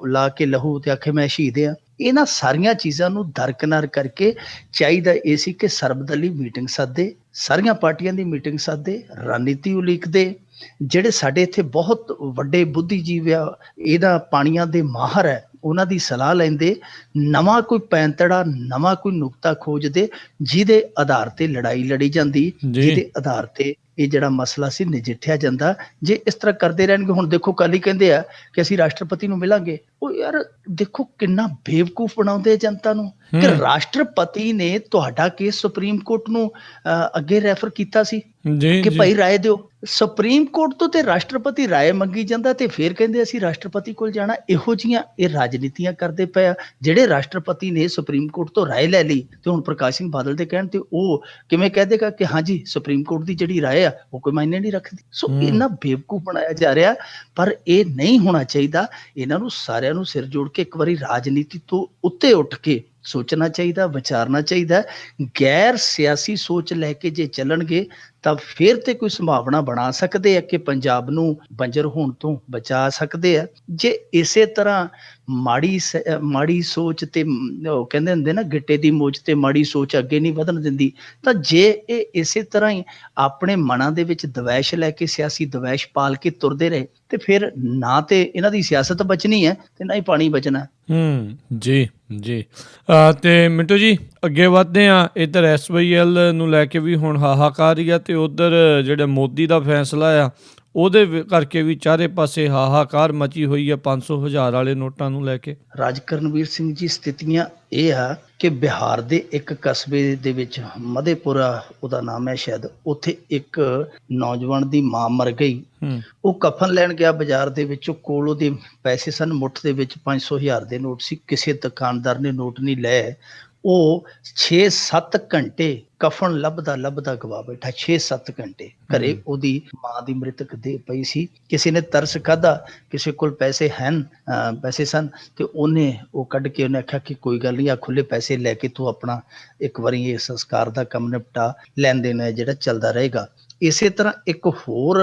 ਲਾ ਕੇ ਲਹੂ ਤੇ ਆਖੇ ਮੈਂ ਸ਼ਹੀਦ ਆ। ਇਹਨਾਂ ਸਾਰੀਆਂ ਚੀਜ਼ਾਂ ਨੂੰ ਦਰਕਨਾਰ ਕਰਕੇ ਚਾਹੀਦਾ ਇਹ ਸੀ ਕਿ ਸਰਬਦਲੀ ਮੀਟਿੰਗ ਸੱਦੇ, ਸਾਰੀਆਂ ਪਾਰਟੀਆਂ ਦੀ ਮੀਟਿੰਗ ਸੱਦੇ, ਰਣਨੀਤੀ ਉਲੀਕਦੇ, ਜਿਹੜੇ ਸਾਡੇ ਇੱਥੇ ਬਹੁਤ ਵੱਡੇ ਬੁੱਧੀਜੀਵ ਆ, ਇਹਦਾ ਪਾਣੀਆਂ ਦੇ ਮਾਹਰ ਹੈ, ਉਹਨਾਂ ਦੀ ਸਲਾਹ ਲੈਂਦੇ, ਨਵਾਂ ਕੋਈ ਪੈਂਤੜਾ, ਨਵਾਂ ਕੋਈ ਨੁਕਤਾ ਖੋਜਦੇ ਜਿਹਦੇ ਆਧਾਰ ਤੇ ਲੜਾਈ ਲੜੀ ਜਾਂਦੀ, ਜਿਹਦੇ ਆਧਾਰ ਤੇ ਇਹ ਜਿਹੜਾ ਮਸਲਾ ਸੀ ਨਜਿੱਠਿਆ ਜਾਂਦਾ। ਜੇ ਇਸ ਤਰ੍ਹਾਂ ਕਰਦੇ ਰਹਿਣਗੇ, ਹੁਣ ਦੇਖੋ ਕੱਲ ਹੀ ਕਹਿੰਦੇ ਆ ਕਿ ਅਸੀਂ ਰਾਸ਼ਟਰਪਤੀ ਨੂੰ ਮਿਲਾਂਗੇ। ਉਹ ਯਾਰ ਦੇਖੋ ਕਿੰਨਾ ਬੇਵਕੂਫ ਬਣਾਉਂਦੇ ਜਨਤਾ ਨੂੰ ਕਿ ਰਾਸ਼ਟਰਪਤੀ ਨੇ ਤੁਹਾਡਾ ਕੇਸ ਸੁਪਰੀਮ ਕੋਰਟ ਨੂੰ ਅੱਗੇ ਰੈਫਰ ਕੀਤਾ ਸੀ ਕਿ ਭਾਈ ਰਾਏ ਦਿਓ। ਸੁਪਰੀਮ ਕੋਰਟ ਤੋਂ ਤੇ ਰਾਸ਼ਟਰਪਤੀ ਰਾਏ ਮੰਗੀ ਜਾਂਦਾ ਤੇ ਫਿਰ ਕਹਿੰਦੇ ਅਸੀਂ ਰਾਸ਼ਟਰਪਤੀ ਕੋਲ ਜਾਣਾ। ਇਹੋ ਜਿਹੀਆਂ ਇਹ ਰਾਜਨੀਤੀਆਂ ਕਰਦੇ ਪਏ ਆ। ਜਿਹੜੇ ਰਾਸ਼ਟਰਪਤੀ ਨੇ ਸੁਪਰੀਮ ਕੋਰਟ ਤੋਂ ਰਾਏ ਲੈ ਲਈ ਤੇ ਹੁਣ ਪ੍ਰਕਾਸ਼ ਸਿੰਘ ਬਾਦਲ ਦੇ ਕਹਿਣ ਤੇ ਉਹ ਕਿਵੇਂ ਕਹਿ ਦੇਗਾ ਕਿ ਹਾਂਜੀ ਸੁਪਰੀਮ ਕੋਰਟ ਦੀ ਜਿਹੜੀ ਰਾਏ ਆ ਉਹ ਕੋਈ ਮਾਇਨੇ ਨਹੀਂ ਰੱਖਦੀ। ਸੋ ਇਹਨਾਂ ਬੇਵਕੂਫ ਬਣਾਇਆ ਜਾ ਰਿਹਾ, ਪਰ ਇਹ ਨਹੀਂ ਹੋਣਾ ਚਾਹੀਦਾ। ਇਹਨਾਂ ਨੂੰ ਸਾਰਿਆਂ ਨੂੰ ਸਿਰ ਜੋੜ ਕੇ ਇੱਕ ਵਾਰੀ ਰਾਜਨੀਤੀ ਤੋਂ ਉੱਤੇ ਉੱਠ ਕੇ ਸੋਚਣਾ ਚਾਹੀਦਾ, ਵਿਚਾਰਨਾ ਚਾਹੀਦਾ। ਗੈਰ ਸਿਆਸੀ ਸੋਚ ਲੈ ਕੇ ਜੇ ਚੱਲਣਗੇ ਤਾਂ ਫਿਰ ਤੇ ਕੋਈ ਸੰਭਾਵਨਾ ਬਣਾ ਸਕਦੇ ਆ ਕਿ ਪੰਜਾਬ ਨੂੰ ਬੰਜਰ ਹੋਣ ਤੋਂ ਬਚਾ ਸਕਦੇ ਆ। ਜੇ ਇਸੇ ਤਰ੍ਹਾਂ ਮਾੜੀ ਸੋਚ ਤੇ ਉਹ ਕਹਿੰਦੇ ਹੁੰਦੇ ਨਾ ਗਿੱਟੇ ਦੀ ਮੋਚ ਤੇ ਮਾੜੀ ਸੋਚ ਅੱਗੇ ਨਹੀਂ ਵਧਣ ਦਿੰਦੀ, ਤਾਂ ਜੇ ਇਹ ਇਸੇ ਤਰ੍ਹਾਂ ਹੀ ਆਪਣੇ ਮਨਾਂ ਦੇ ਵਿੱਚ ਦਵੈਸ਼ ਲੈ ਕੇ, ਸਿਆਸੀ ਦਵੈਸ਼ ਪਾਲ ਕੇ ਤੁਰਦੇ ਰਹੇ ਤੇ ਫਿਰ ਨਾ ਤੇ ਇਹਨਾਂ ਦੀ ਸਿਆਸਤ ਬਚਣੀ ਹੈ ਤੇ ਨਾ ਹੀ ਪਾਣੀ ਬਚਣਾ। ਜੀ ਜੀ। ਤੇ ਮਿੰਟੂ ਜੀ ਅੱਗੇ ਵੱਧਦੇ ਹਾਂ। ਇੱਧਰ SYL ਨੂੰ ਲੈ ਕੇ ਵੀ ਹੁਣ ਹਾਹਾਕਾਰ ਹੀ ਆ, ਤੇ ਉੱਧਰ ਜਿਹੜਾ ਮੋਦੀ ਦਾ ਫੈਸਲਾ ਆ ਉਹਦੇ ਕਰਕੇ ਵੀ ਚਾਰੇ ਪਾਸੇ ਹਾਹਾਕਾਰ ਮਚੀ ਹੋਈ ਹੈ 500 1000 ਵਾਲੇ ਨੋਟਾਂ ਨੂੰ ਲੈ ਕੇ। ਰਾਜ ਕਰਨਵੀਰ ਸਿੰਘ ਜੀ, ਸਥਿਤੀਆਂ ਇਹ ਆ ਕਿ ਬਿਹਾਰ ਦੇ ਇੱਕ ਕਸਬੇ ਦੇ ਵਿੱਚ, ਮਧੇਪੁਰਾ ਉਹਦਾ ਨਾਮ ਹੈ ਸ਼ਾਇਦ, ਉੱਥੇ ਇੱਕ ਨੌਜਵਾਨ ਦੀ ਮਾਂ ਮਰ ਗਈ। ਉਹ ਕਫਨ ਲੈਣ ਗਿਆ ਬਾਜ਼ਾਰ ਦੇ ਵਿੱਚੋਂ, ਕੋਲ ਉਹਦੇ ਪੈਸੇ ਸਨ, ਮੁੱਠ ਦੇ ਵਿੱਚ 500 1000 ਦੇ ਨੋਟ ਸੀ। ਕਿਸੇ ਦੁਕਾਨਦਾਰ ਨੇ ਨੋਟ ਨਹੀਂ ਲਏ। ਉਹ 6-7 ਘੰਟੇ ਕਫਨ ਲੱਭਦਾ ਲੱਭਦਾ ਗਵਾ ਬੈਠਾ। 6-7 ਘੰਟੇ ਘਰੇ ਉਹਦੀ ਮਾਂ ਦੀ ਮ੍ਰਿਤਕ ਦੇਹ ਪਈ ਸੀ। ਕਿਸੇ ਨੇ ਤਰਸ ਖਾਧਾ, ਕਿਸੇ ਕੋਲ ਪੈਸੇ ਸਨ, ਤੇ ਉਹਨੇ ਉਹ ਕੱਢ ਕੇ ਉਹਨੇ ਆਖਿਆ ਕਿ ਕੋਈ ਗੱਲ ਨਹੀਂ, ਆ ਖੁੱਲੇ ਪੈਸੇ ਲੈ ਕੇ ਤੂੰ ਆਪਣਾ ਇੱਕ ਵਾਰੀ ਇਹ ਸੰਸਕਾਰ ਦਾ ਕੰਮ ਨਿਪਟਾ, ਲੈਣ ਦੇਣ ਹੈ ਜਿਹੜਾ ਚੱਲਦਾ ਰਹੇਗਾ। ਇਸੇ ਤਰ੍ਹਾਂ ਇੱਕ ਹੋਰ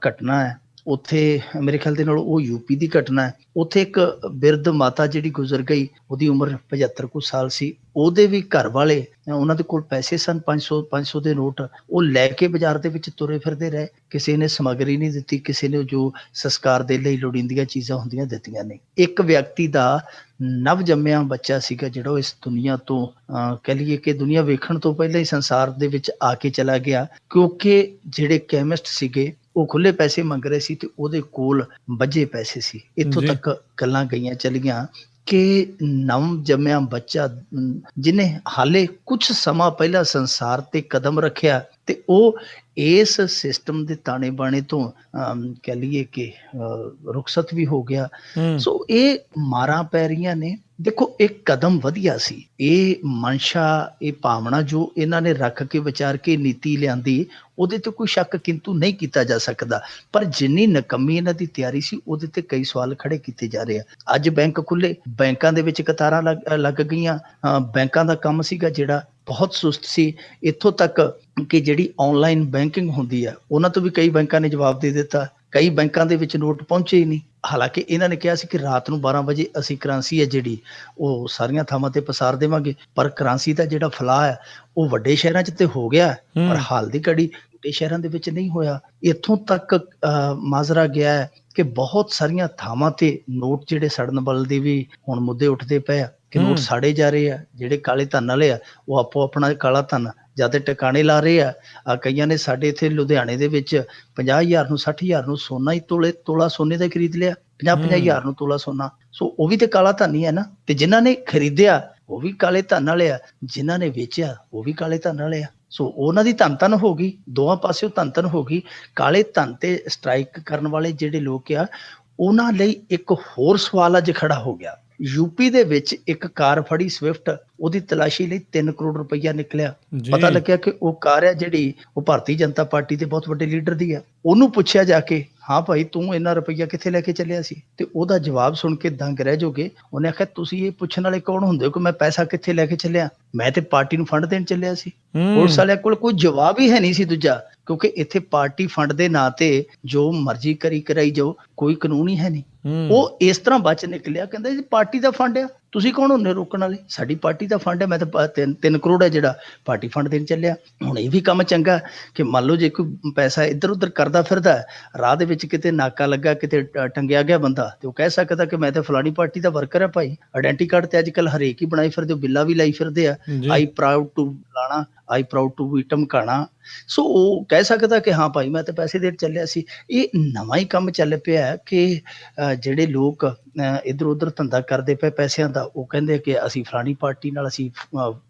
ਘਟਨਾ ਹੈ ਉੱਥੇ, ਮੇਰੇ ਖਿਆਲ ਦੇ ਨਾਲ ਉਹ ਯੂਪੀ ਦੀ ਘਟਨਾ ਹੈ। ਉੱਥੇ ਇੱਕ ਬਿਰਧ ਮਾਤਾ ਜਿਹੜੀ ਗੁਜ਼ਰ ਗਈ, ਉਹਦੀ ਉਮਰ 75 ਕੁ ਸਾਲ ਸੀ। ਉਹਦੇ ਵੀ ਘਰ ਵਾਲੇ, ਉਹਨਾਂ ਦੇ ਕੋਲ ਪੈਸੇ ਸਨ 500 ਦੇ ਨੋਟ, ਉਹ ਲੈ ਕੇ ਬਾਜ਼ਾਰ ਦੇ ਵਿੱਚ ਤੁਰੇ ਫਿਰਦੇ ਰਹੇ। ਕਿਸੇ ਨੇ ਸਮੱਗਰੀ ਨਹੀਂ ਦਿੱਤੀ, ਕਿਸੇ ਨੇ ਜੋ ਸੰਸਕਾਰ ਦੇ ਲਈ ਲੋੜੀਂਦੀਆਂ ਚੀਜ਼ਾਂ ਹੁੰਦੀਆਂ ਦਿੱਤੀਆਂ ਨਹੀਂ। ਇੱਕ ਵਿਅਕਤੀ ਦਾ ਨਵ ਜੰਮਿਆ ਬੱਚਾ ਸੀਗਾ ਜਿਹੜਾ ਉਹ ਇਸ ਦੁਨੀਆ ਤੋਂ ਕਹਿ ਲਈਏ ਕਿ ਦੁਨੀਆ ਵੇਖਣ ਤੋਂ ਪਹਿਲਾਂ ਹੀ ਸੰਸਾਰ ਦੇ ਵਿੱਚ ਆ ਕੇ ਚਲਾ ਗਿਆ, ਕਿਉਂਕਿ ਜਿਹੜੇ ਕੈਮਿਸਟ ਸੀਗੇ ਉਹ ਖੁੱਲੇ ਪੈਸੇ ਮੰਗ ਰਹੇ ਸੀ ਤੇ ਉਹਦੇ ਕੋਲ ਬੱਝੇ ਪੈਸੇ ਸੀ। ਇੱਥੋਂ ਤੱਕ ਗੱਲਾਂ ਗਈਆਂ ਚਲੀਆਂ ਕਿ ਨਵ ਜੰਮਿਆ ਬੱਚਾ ਜਿਹਨੇ ਹਾਲੇ ਕੁਝ ਸਮਾਂ ਪਹਿਲਾਂ ਸੰਸਾਰ ਤੇ ਕਦਮ ਰੱਖਿਆ ਤੇ ਉਹ ਇਸ ਸਿਸਟਮ ਦੇ ਤਾਣੇ ਬਾਣੇ ਤੋਂ ਕਹਿ ਲਈਏ ਕਿ ਰੁਖਸਤ ਵੀ ਹੋ ਗਿਆ। ਸੋ ਇਹ ਮਾਰਾਂ ਪੈ ਰਹੀਆਂ ਨੇ। ਦੇਖੋ, ਇਹ ਕਦਮ ਵਧੀਆ ਸੀ। ਇਹ ਮਨਸ਼ਾ, ਇਹ ਭਾਵਨਾ ਜੋ ਇਹਨਾਂ ਨੇ ਰੱਖ ਕੇ ਵਿਚਾਰ ਕੇ ਨੀਤੀ ਲਿਆਂਦੀ, ਉਹਦੇ ਤੇ ਕੋਈ ਸ਼ੱਕ ਕਿੰਤੂ ਨਹੀਂ ਕੀਤਾ ਜਾ ਸਕਦਾ। ਪਰ ਜਿੰਨੀ ਨਕੰਮੀ ਇਹਨਾਂ ਦੀ ਤਿਆਰੀ ਸੀ, ਉਹਦੇ ਤੇ ਕਈ ਸਵਾਲ ਖੜੇ ਕੀਤੇ ਜਾ ਰਹੇ ਆ। ਅੱਜ ਬੈਂਕ ਖੁੱਲੇ, ਬੈਂਕਾਂ ਦੇ ਵਿੱਚ ਕਤਾਰਾਂ ਲੱਗ ਗਈਆਂ। ਬੈਂਕਾਂ ਦਾ ਕੰਮ ਸੀਗਾ ਜਿਹੜਾ ਬਹੁਤ ਸੁਸਤ ਸੀ, ਇੱਥੋਂ ਤੱਕ ਕਿ ਜਿਹੜੀ ਆਨਲਾਈਨ ਬੈਂਕਿੰਗ ਹੁੰਦੀ ਹੈ ਉਹਨਾਂ ਤੋਂ ਵੀ ਕਈ ਬੈਂਕਾਂ ਨੇ ਜਵਾਬ ਦੇ ਦਿੱਤਾ। ਕਈ ਬੈਂਕਾਂ ਦੇ ਵਿੱਚ ਨੋਟ ਪਹੁੰਚੇ ਹੀ ਨਹੀਂ। ਹਾਲਾਂਕਿ ਇਹਨਾਂ ਨੇ ਕਿਹਾ ਸੀ ਕਿ ਰਾਤ ਨੂੰ 12 ਵਜੇ ਅਸੀਂ ਕਰੰਸੀ ਹੈ ਜਿਹੜੀ ਉਹ ਸਾਰੀਆਂ ਥਾਵਾਂ ਤੇ ਪਸਾਰ ਦੇਵਾਂਗੇ, ਪਰ ਕਰੰਸੀ ਦਾ ਜਿਹੜਾ ਫਲਾਅ ਹੈ ਉਹ ਵੱਡੇ ਸ਼ਹਿਰਾਂ 'ਚ ਤੇ ਹੋ ਗਿਆ, ਪਰ ਹਾਲ ਦੀ ਘੜੀ ਛੋਟੇ ਸ਼ਹਿਰਾਂ ਦੇ ਵਿੱਚ ਨਹੀਂ ਹੋਇਆ। ਇੱਥੋਂ ਤੱਕ ਮਾਜਰਾ ਗਿਆ ਹੈ ਕਿ ਬਹੁਤ ਸਾਰੀਆਂ ਥਾਵਾਂ ਤੇ ਨੋਟ ਜਿਹੜੇ ਸੜਨ ਬਲਦੇ ਵੀ ਹੁਣ ਮੁੱਦੇ ਉੱਠਦੇ ਪਏ ਆ ਕਿ ਨੋਟ ਸਾੜੇ ਜਾ ਰਹੇ ਆ। ਜਿਹੜੇ ਕਾਲੇ ਧਨ ਵਾਲੇ ਆ ਉਹ ਆਪੋ ਆਪਣਾ ਕਾਲਾ ਧਨ ਜਿਆਦਾ ਟਿਕਾਣੇ ਲਾ ਰਹੇ ਆ। ਕਈਆਂ ਨੇ ਸਾਡੇ ਇੱਥੇ ਲੁਧਿਆਣੇ ਦੇ ਵਿੱਚ 50,000 ਨੂੰ 60,000 ਨੂੰ ਸੋਨਾ ਹੀ ਤੋਲਾ ਸੋਨੇ ਦਾ ਖਰੀਦ ਲਿਆ, 50,000 ਨੂੰ ਤੋਲਾ ਸੋਨਾ। ਸੋ ਉਹ ਵੀ ਤੇ ਕਾਲਾ ਧਨ ਹੀ ਹੈ ਨਾ। ਤੇ ਜਿਨ੍ਹਾਂ ਨੇ ਖਰੀਦਿਆ ਉਹ ਵੀ ਕਾਲੇ ਧਨ ਵਾਲੇ ਆ, ਜਿਨ੍ਹਾਂ ਨੇ ਵੇਚਿਆ ਉਹ ਵੀ ਕਾਲੇ ਧਨ ਵਾਲੇ ਆ। ਸੋ ਉਹਨਾਂ ਦੀ ਧੰਨ ਹੋ ਗਈ, ਦੋਵਾਂ ਪਾਸਿਓਂ ਧੰਨ ਹੋ ਗਈ। ਕਾਲੇ ਧਨ ਤੇ ਸਟ੍ਰਾਈਕ ਕਰਨ ਵਾਲੇ ਜਿਹੜੇ ਲੋਕ ਆ, ਉਹਨਾਂ ਲਈ ਇੱਕ ਹੋਰ ਸਵਾਲ ਅੱਜ ਖੜਾ ਹੋ ਗਿਆ। ਯੂਪੀ ਦੇ ਵਿੱਚ ਇੱਕ ਕਾਰ ਫੜੀ ਸਵਿਫਟ, ਉਹਦੀ ਤਲਾਸ਼ੀ ਲਈ 3 ਕਰੋੜ ਰੁਪਈਆ ਨਿਕਲਿਆ। ਪਤਾ ਲੱਗਿਆ ਕਿ ਉਹ ਕਾਰ ਹੈ ਜਿਹੜੀ ਉਹ ਭਾਰਤੀ ਜਨਤਾ ਪਾਰਟੀ ਦੇ ਬਹੁਤ ਵੱਡੇ ਲੀਡਰ ਦੀ ਹੈ। ਉਹਨੂੰ ਪੁੱਛਿਆ ਜਾ ਕੇ, ਹਾਂ ਭਾਈ ਤੂੰ ਇੰਨਾ ਰੁਪਈਆ ਕਿੱਥੇ ਲੈ ਕੇ ਚੱਲਿਆ ਸੀ? ਤੇ ਉਹਦਾ ਜਵਾਬ ਸੁਣ ਕੇ ਦੰਗ ਰਹਿ ਜਾਓਗੇ। ਉਹਨੇ ਆਖਿਆ ਤੁਸੀਂ ਇਹ ਪੁੱਛਣ ਵਾਲੇ ਕੌਣ ਹੁੰਦੇ ਹੋ ਕਿ ਮੈਂ ਪੈਸਾ ਕਿੱਥੇ ਲੈ ਕੇ ਚੱਲਿਆ? ਮੈਂ ਤੇ ਪਾਰਟੀ ਨੂੰ ਫੰਡ ਦੇਣ ਚੱਲਿਆ ਸੀ। ਪੁਲਿਸ ਵਾਲਿਆਂ ਕੋਲ ਕੋਈ ਜਵਾਬ ਹੀ ਹੈ ਨਹੀਂ ਸੀ ਦੂਜਾ, ਕਿਉਂਕਿ ਇੱਥੇ ਪਾਰਟੀ ਫੰਡ ਦੇ ਨਾਂ ਤੇ ਜੋ ਮਰਜ਼ੀ ਕਰਾਈ ਜਾਓ, ਕੋਈ ਕਾਨੂੰਨ ਹੀ ਹੈ ਨਹੀਂ। ਉਹ ਇਸ ਤਰ੍ਹਾਂ ਬਚ ਨਿਕਲਿਆ, ਕਹਿੰਦਾ ਜੀ ਪਾਰਟੀ ਦਾ ਫੰਡ ਆ, ਤੁਸੀਂ ਕੌਣ ਹੁੰਦੇ ਰੋਕਣ ਵਾਲੇ? ਸਾਡੀ ਪਾਰਟੀ ਦਾ ਫੰਡ ਹੈ, ਮੈਂ ਤਾਂ 3 ਕਰੋੜ ਹੈ ਜਿਹੜਾ ਪਾਰਟੀ ਫੰਡ ਦੇਣ ਚੱਲਿਆ। ਹੁਣ ਇਹ ਵੀ ਕੰਮ ਚੰਗਾ ਕਿ ਮੰਨ ਲਓ ਜੇ ਕੋਈ ਪੈਸਾ ਇੱਧਰ ਉੱਧਰ ਕਰਦਾ ਫਿਰਦਾ, ਰਾਹ ਦੇ ਵਿੱਚ ਕਿਤੇ ਨਾਕਾ ਲੱਗਾ, ਕਿਤੇ ਟੰਗਿਆ ਗਿਆ ਬੰਦਾ, ਤੇ ਉਹ ਕਹਿ ਸਕਦਾ ਕਿ ਮੈਂ ਤਾਂ ਫਲਾਣੀ ਪਾਰਟੀ ਦਾ ਵਰਕਰ ਹੈ ਭਾਈ। ਆਇਡੈਂਟੀ ਕਾਰਡ ਤੇ ਅੱਜ ਕੱਲ੍ਹ ਹਰੇਕ ਹੀ ਬਣਾਈ ਫਿਰਦੇ, ਬਿੱਲਾ ਵੀ ਲਾਈ ਫਿਰਦੇ ਆ, ਆਈ ਪ੍ਰਾਊਡ ਟੂ ਫਲਾਣਾ, ਆਈ ਪ੍ਰਾਊਡ ਟੂ ਵੀ ਧਮਕਾਣਾ। ਸੋ ਉਹ ਕਹਿ ਸਕਦਾ ਕਿ ਹਾਂ ਭਾਈ ਮੈਂ ਤਾਂ ਪੈਸੇ ਦੇਣ ਚੱਲਿਆ ਸੀ। ਇਹ ਨਵਾਂ ਹੀ ਕੰਮ ਚੱਲ ਪਿਆ ਕਿ ਜਿਹੜੇ ਲੋਕ ਇੱਧਰ ਉੱਧਰ ਧੰਦਾ ਕਰਦੇ ਪਏ ਪੈਸਿਆਂ ਦਾ, ਉਹ ਕਹਿੰਦੇ ਕਿ ਅਸੀਂ ਫਲਾਣੀ ਪਾਰਟੀ ਨਾਲ ਅਸੀਂ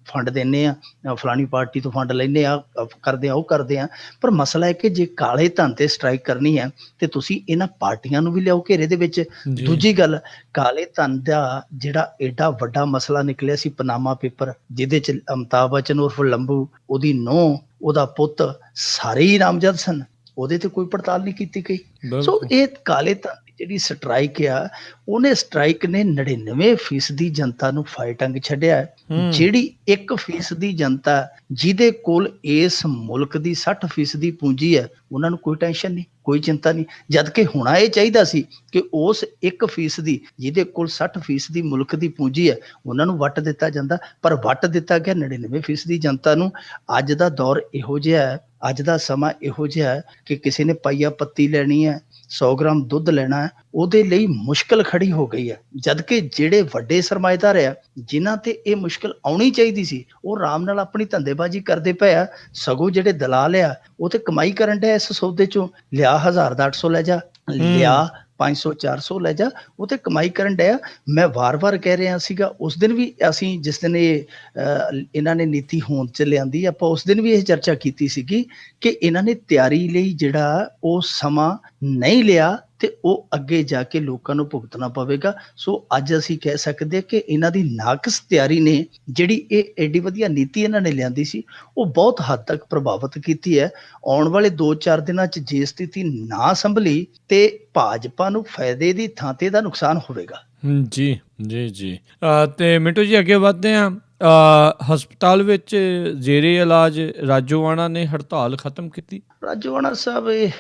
ਫੰਡ ਦਿੰਦੇ ਹਾਂ, ਫਲਾਣੀ ਪਾਰਟੀ ਤੋਂ ਫੰਡ ਲੈਂਦੇ ਆ, ਕਰਦੇ ਆ, ਉਹ ਕਰਦੇ ਆ। ਪਰ ਮਸਲਾ ਹੈ ਕਿ ਜੇ ਕਾਲੇ ਧਨ ਤੇ ਸਟ੍ਰਾਈਕ ਕਰਨੀ ਹੈ ਤੇ ਤੁਸੀਂ ਇਹਨਾਂ ਪਾਰਟੀਆਂ ਨੂੰ ਵੀ ਲਿਆਓ ਘੇਰੇ ਦੇ ਵਿੱਚ। ਦੂਜੀ ਗੱਲ, ਕਾਲੇ ਧਨ ਦਾ ਜਿਹੜਾ ਏਡਾ ਵੱਡਾ ਮਸਲਾ ਨਿਕਲਿਆ ਸੀ ਪਨਾਮਾ ਪੇਪਰ, ਜਿਹਦੇ ਚ ਅਮਿਤਾਭ ਬੱਚਨ ਉਰਫ ਲੰਬੂ, ਉਹਦੀ ਨੂੰਹ, ਉਹਦਾ ਪੁੱਤ, ਸਾਰੇ ਹੀ ਨਾਮਜ਼ਦ ਸਨ। ਉਹਦੇ ਤੇ ਕੋਈ ਪੜਤਾਲ ਨਹੀਂ ਕੀਤੀ ਗਈ। ਸੋ ਇਹ ਕਾਲੇ ਧਨ ਦੀ ਜਿਹੜੀ ਸਟ੍ਰਾਈਕ ਆ, ਉਹਨੇ ਸਟ੍ਰਾਈਕ ਨੇ 99% ਜਨਤਾ ਨੂੰ ਫਾਇ ਟੰਗ ਛੱਡਿਆ। ਜਿਹੜੀ 1% ਜਨਤਾ ਜਿਹਦੇ ਕੋਲ ਇਸ ਮੁਲਕ ਦੀ 60% ਪੂੰਜੀ ਹੈ, ਉਹਨਾਂ ਨੂੰ ਕੋਈ ਟੈਨਸ਼ਨ ਨਹੀਂ, ਕੋਈ ਚਿੰਤਾ ਨਹੀਂ। ਜਦ ਕਿ ਹੋਣਾ ਇਹ ਚਾਹੀਦਾ ਸੀ ਕਿ ਉਸ 1% ਜਿਹਦੇ ਕੋਲ 60% ਮੁਲਕ ਦੀ ਪੂੰਜੀ ਹੈ, ਉਹਨਾਂ ਨੂੰ ਵੱਟ ਦਿੱਤਾ ਜਾਂਦਾ, ਪਰ ਵੱਟ ਦਿੱਤਾ ਗਿਆ 99% ਜਨਤਾ ਨੂੰ। ਅੱਜ ਦਾ ਦੌਰ ਇਹੋ ਜਿਹਾ ਹੈ, ਅੱਜ ਦਾ ਸਮਾਂ ਇਹੋ ਜਿਹਾ ਹੈ ਕਿ ਕਿਸੇ ਨੇ ਪਾਈਆ ਪੱਤੀ ਲੈਣੀ ਹੈ, 100 ਗ੍ਰਾਮ ਦੁੱਧ ਲੈਣਾ ਹੈ, ਉਹਦੇ ਲਈ ਮੁਸ਼ਕਲ ਖੜੀ ਹੋ ਗਈ ਹੈ। ਜਦ ਕਿ ਜਿਹੜੇ ਵੱਡੇ ਸਰਮਾਏਦਾਰ ਆ, ਜਿਨ੍ਹਾਂ ਤੇ ਇਹ ਮੁਸ਼ਕਲ ਆਉਣੀ ਚਾਹੀਦੀ ਸੀ, ਉਹ ਆਰਾਮ ਨਾਲ ਆਪਣੀ ਧੰਦੇਬਾਜ਼ੀ ਕਰਦੇ ਪਏ ਆ। ਸਗੋਂ ਜਿਹੜੇ ਦਲਾਲ ਆ, ਉਹ ਤੇ ਕਮਾਈ ਕਰਨ ਡਿਆ ਇਸ ਸੌਦੇ ਚੋਂ। ਲਿਆ 1000 ਦਾ 800 ਲੈ ਜਾ, ਲਿਆ 500 400 ਲੈ ਜਾ, ਉਹ ਤੇ ਕਮਾਈ ਕਰਨ ਡਿਆ। ਮੈਂ ਵਾਰ-ਵਾਰ ਕਹਿ ਰਿਹਾ ਸੀਗਾ, ਉਸ ਦਿਨ ਵੀ ਅਸੀਂ ਜਿਸ ਦਿਨ ਇਹਨਾਂ ਨੇ ਨੀਤੀ ਹੋਂਦ 'ਚ ਲਿਆਂਦੀ, ਆਪਾਂ ਉਸ ਦਿਨ ਵੀ ਇਹ ਚਰਚਾ ਕੀਤੀ ਸੀਗੀ ਕਿ ਇਹਨਾਂ ਨੇ ਤਿਆਰੀ ਲਈ ਜਿਹੜਾ ਉਹ ਸਮਾਂ ਨਹੀਂ ਲਿਆ ਤੇ ਉਹ ਅੱਗੇ ਜਾ ਕੇ ਲੋਕਾਂ ਨੂੰ ਭੁਗਤਣਾ ਪਵੇਗਾ। ਸੋ ਅੱਜ ਅਸੀਂ ਕਹਿ ਸਕਦੇ ਕਿ ਇਹਨਾਂ ਦੀ ਨਾਕਸ ਤਿਆਰੀ ਨੇ ਜਿਹੜੀ ਇਹ ਐਡੀ ਵਧੀਆ ਨੀਤੀ ਇਹਨਾਂ ਨੇ ਲਿਆਂਦੀ ਸੀ, ਉਹ ਬਹੁਤ ਹੱਦ ਤੱਕ ਪ੍ਰਭਾਵਿਤ ਕੀਤੀ ਹੈ। ਆਉਣ ਵਾਲੇ 2-4 ਦਿਨਾਂ 'ਚ ਜੇ ਸਥਿਤੀ ਨਾ ਸੰਭਲੀ ਤੇ ਭਾਜਪਾ ਨੂੰ ਫਾਇਦੇ ਦੀ ਥਾਂ ਤੇ ਦਾ ਨੁਕਸਾਨ ਹੋਵੇਗਾ। ਜੀ ਜੀ ਜੀ। ਤੇ ਮਿੰਟੂ ਜੀ ਅੱਗੇ ਵੱਧਦੇ ਹਾਂ। ਹਸਪਤਾਲ ਵਿੱਚ ਜ਼ੇਰੇ ਇਲਾਜ ਰਾਜੋਆਣਾ ਨੇ ਹੜਤਾਲ ਖਤਮ ਕੀਤੀ। ਰਾਜੋਆਣਾ ਸਾਹਿਬ ਇਹ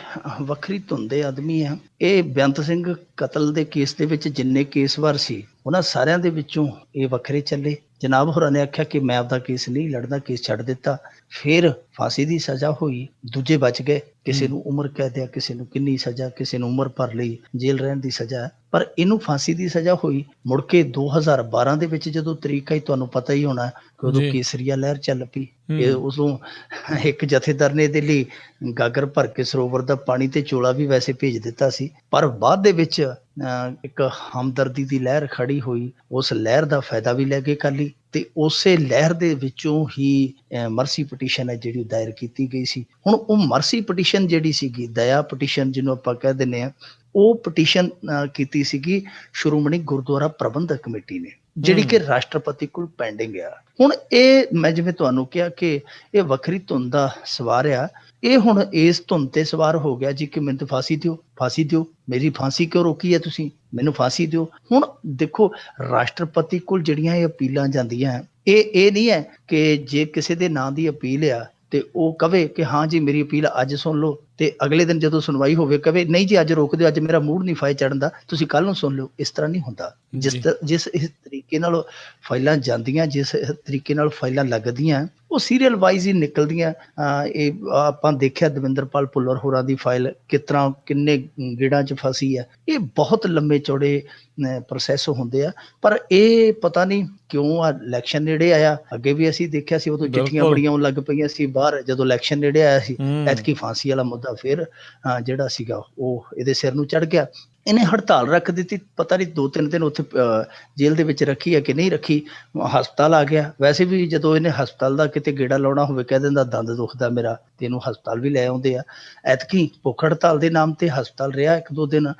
ਵੱਖਰੀ ਧੁਨ ਦੇ ਆਦਮੀ ਆ। ਇਹ ਬੇਅੰਤ ਸਿੰਘ ਕਤਲ ਦੇ ਕੇਸ ਦੇ ਵਿੱਚ ਜਿੰਨੇ ਕੇਸਵਾਰ ਸੀ, ਉਹਨਾਂ ਸਾਰਿਆਂ ਦੇ ਵਿੱਚੋਂ ਇਹ ਵੱਖਰੇ ਚੱਲੇ। ਜਨਾਬ ਹੋਰਾਂ ਨੇ ਆਖਿਆ ਕਿ ਮੈਂ ਆਪਦਾ ਕੇਸ ਨਹੀਂ ਲੜਦਾ, ਕੇਸ ਛੱਡ ਦਿੱਤਾ। ਫਿਰ ਫਾਂਸੀ ਦੀ ਸਜ਼ਾ ਹੋਈ, ਦੂਜੇ ਬਚ ਗਏ। ਕਿਸੇ ਨੂੰ ਉਮਰ ਕੈਦ ਆ, ਕਿਸੇ ਨੂੰ ਕਿੰਨੀ ਸਜ਼ਾ, ਕਿਸੇ ਨੂੰ ਉਮਰ ਭਰ ਲਈ ਜੇਲ੍ਹ ਰਹਿਣ ਦੀ ਸਜ਼ਾ, ਪਰ ਇਹਨੂੰ ਫਾਂਸੀ ਦੀ ਸਜ਼ਾ ਹੋਈ। ਮੁੜ ਕੇ 2012 ਦੇ ਵਿੱਚ ਜਦੋਂ ਤਰੀਕ ਆਈ, ਤੁਹਾਨੂੰ ਪਤਾ ਹੀ ਹੋਣਾ ਕਿ ਉਦੋਂ ਕੇਸਰੀਆ ਲਹਿਰ ਚੱਲ ਪਈ। ਇਹ ਉਦੋਂ ਇੱਕ ਜਥੇਦਾਰ ਨੇ ਇਹਦੇ ਲਈ ਗਾਗਰ ਭਰ ਕੇ ਸਰੋਵਰ ਦਾ ਪਾਣੀ ਤੇ ਚੋਲਾ ਵੀ ਵੈਸੇ ਭੇਜ ਦਿੱਤਾ ਸੀ, ਪਰ ਬਾਅਦ ਦੇ ਵਿੱਚ ਇੱਕ ਹਮਦਰਦੀ ਦੀ ਲਹਿਰ ਖੜੀ ਹੋਈ। ਉਸ ਲਹਿਰ ਦਾ ਫਾਇਦਾ ਵੀ ਲੈ ਗਏ ਅਕਾਲੀ, ਤੇ ਉਸੇ ਲਹਿਰ ਦੇ ਵਿੱਚੋਂ ਹੀ ਮਰਸੀ ਪਟੀਸ਼ਨ ਹੈ ਜਿਹੜੀ ਦਾਇਰ ਕੀਤੀ ਗਈ ਸੀ। ਹੁਣ ਉਹ ਮਰਸੀ ਪਟੀਸ਼ਨ ਜਿਹੜੀ ਸੀਗੀ, ਦਇਆ ਪਟੀਸ਼ਨ ਜਿਹਨੂੰ ਆਪਾਂ ਕਹਿ ਦਿੰਦੇ ਹਾਂ, ਉਹ ਪਟੀਸ਼ਨ ਕੀਤੀ ਸੀਗੀ ਸ਼੍ਰੋਮਣੀ ਗੁਰਦੁਆਰਾ ਪ੍ਰਬੰਧਕ ਕਮੇਟੀ ਨੇ, ਜਿਹੜੀ ਕਿ ਰਾਸ਼ਟਰਪਤੀ ਕੋਲ ਪੈਂਡਿੰਗ ਆ। ਹੁਣ ਇਹ ਮੈਂ ਜਿਵੇਂ ਤੁਹਾਨੂੰ ਕਿਹਾ ਕਿ ਇਹ ਵੱਖਰੀ ਧੁਨ ਦਾ ਸਵਾਰ ਆ। ਇਹ ਹੁਣ ਇਸ ਧੁਨ ਤੇ ਸਵਾਰ ਹੋ ਗਿਆ ਜੀ ਕਿ ਮੈਨੂੰ ਤਾਂ ਫਾਂਸੀ ਦਿਓ, ਫਾਂਸੀ ਦਿਓ, ਮੇਰੀ ਫਾਂਸੀ ਕਿਉਂ ਰੋਕੀ ਹੈ ਤੁਸੀਂ, ਮੈਨੂੰ ਫਾਂਸੀ ਦਿਓ। ਹੁਣ ਦੇਖੋ, ਰਾਸ਼ਟਰਪਤੀ ਕੋਲ ਜਿਹੜੀਆਂ ਇਹ ਅਪੀਲਾਂ ਜਾਂਦੀਆਂ, ਇਹ ਨਹੀਂ ਹੈ ਕਿ ਜੇ ਕਿਸੇ ਦੇ ਨਾਂ ਦੀ ਅਪੀਲ ਆ ਤੇ ਉਹ ਕਵੇ ਕਿ ਹਾਂ ਜੀ ਮੇਰੀ ਅਪੀਲ ਅੱਜ ਸੁਣ ਲਓ, ਤੇ ਅਗਲੇ ਦਿਨ ਜਦੋਂ ਸੁਣਵਾਈ ਹੋਵੇ ਕਵੇ ਨਹੀਂ ਜੀ ਅੱਜ ਰੋਕ ਦਿਓ, ਅੱਜ ਮੇਰਾ ਮੂਡ ਨਹੀਂ ਫਾਇਲ ਚੜਨ ਦਾ, ਤੁਸੀਂ ਕੱਲ ਨੂੰ ਸੁਣ ਲਿਓ। ਇਸ ਤਰ੍ਹਾਂ ਨਹੀਂ ਹੁੰਦਾ। ਜਿਸ ਇਸ ਤਰੀਕੇ ਨਾਲ ਫਾਈਲਾਂ ਜਾਂਦੀਆਂ, ਜਿਸ ਤਰੀਕੇ ਨਾਲ ਫਾਈਲਾਂ ਲੱਗਦੀਆਂ, ਉਹ ਸੀਰੀਅਲ ਵਾਈਜ਼ ਹੀ ਨਿਕਲਦੀਆਂ। ਇਹ ਆਪਾਂ ਦੇਖਿਆ ਦਵਿੰਦਰਪਾਲ ਭੁੱਲਰ ਹੋਰਾਂ ਦੀ ਫਾਈਲ ਕਿਸ ਤਰ੍ਹਾਂ ਕਿੰਨੇ ਗੇੜਾਂ 'ਚ ਫਸੀ ਆ। ਇਹ ਬਹੁਤ ਲੰਮੇ ਚੌੜੇ ਪ੍ਰੋਸੈਸ ਹੁੰਦੇ ਆ, ਪਰ ਇਹ ਪਤਾ ਨਹੀਂ ਕਿਉਂ ਆ ਇਲੈਕਸ਼ਨ ਨੇੜੇ ਆਇਆ। ਅੱਗੇ ਵੀ ਅਸੀਂ ਦੇਖਿਆ ਸੀ, ਉਦੋਂ ਚਿੱਠੀਆਂ ਬੜੀਆਂ ਆਉਣ ਲੱਗ ਪਈਆਂ ਸੀ ਬਾਹਰ, ਜਦੋਂ ਇਲੈਕਸ਼ਨ ਨੇੜੇ ਆਇਆ ਸੀ ਐਤਕੀ ਫਾਂਸੀ ਵਾਲਾ ਮੁੱਦਾ ਫਿਰ ਜਿਹੜਾ ਸੀਗਾ ਉਹ ਇਹਦੇ ਸਿਰ ਨੂੰ ਚੜ੍ਹ ਗਿਆ। ਇਹਨੇ ਹੜਤਾਲ ਰੱਖ ਦਿੱਤੀ, ਪਤਾ ਨਹੀਂ 2-3 ਦਿਨ ਉੱਥੇ ਜੇਲ੍ਹ ਦੇ ਵਿੱਚ ਰੱਖੀ ਹੈ ਕਿ ਨਹੀਂ ਰੱਖੀ। ਹਸਪਤਾਲ ਆ ਗਿਆ। ਵੈਸੇ ਵੀ ਜਦੋਂ ਇਹਨੇ ਹਸਪਤਾਲ ਦਾ ਕਿਤੇ ਗੇੜਾ ਲਾਉਣਾ ਹੋਵੇ, ਕਹਿ ਦਿੰਦਾ ਦੰਦ ਦੁਖਦਾ ਮੇਰਾ, ਤੇ ਇਹਨੂੰ ਹਸਪਤਾਲ ਵੀ ਲੈ ਆਉਂਦੇ ਆ। ਐਤਕੀ ਭੁੱਖ ਹੜਤਾਲ ਦੇ ਨਾਮ ਤੇ ਹਸਪਤਾਲ ਰਿਹਾ 1-2 ਦਿਨ,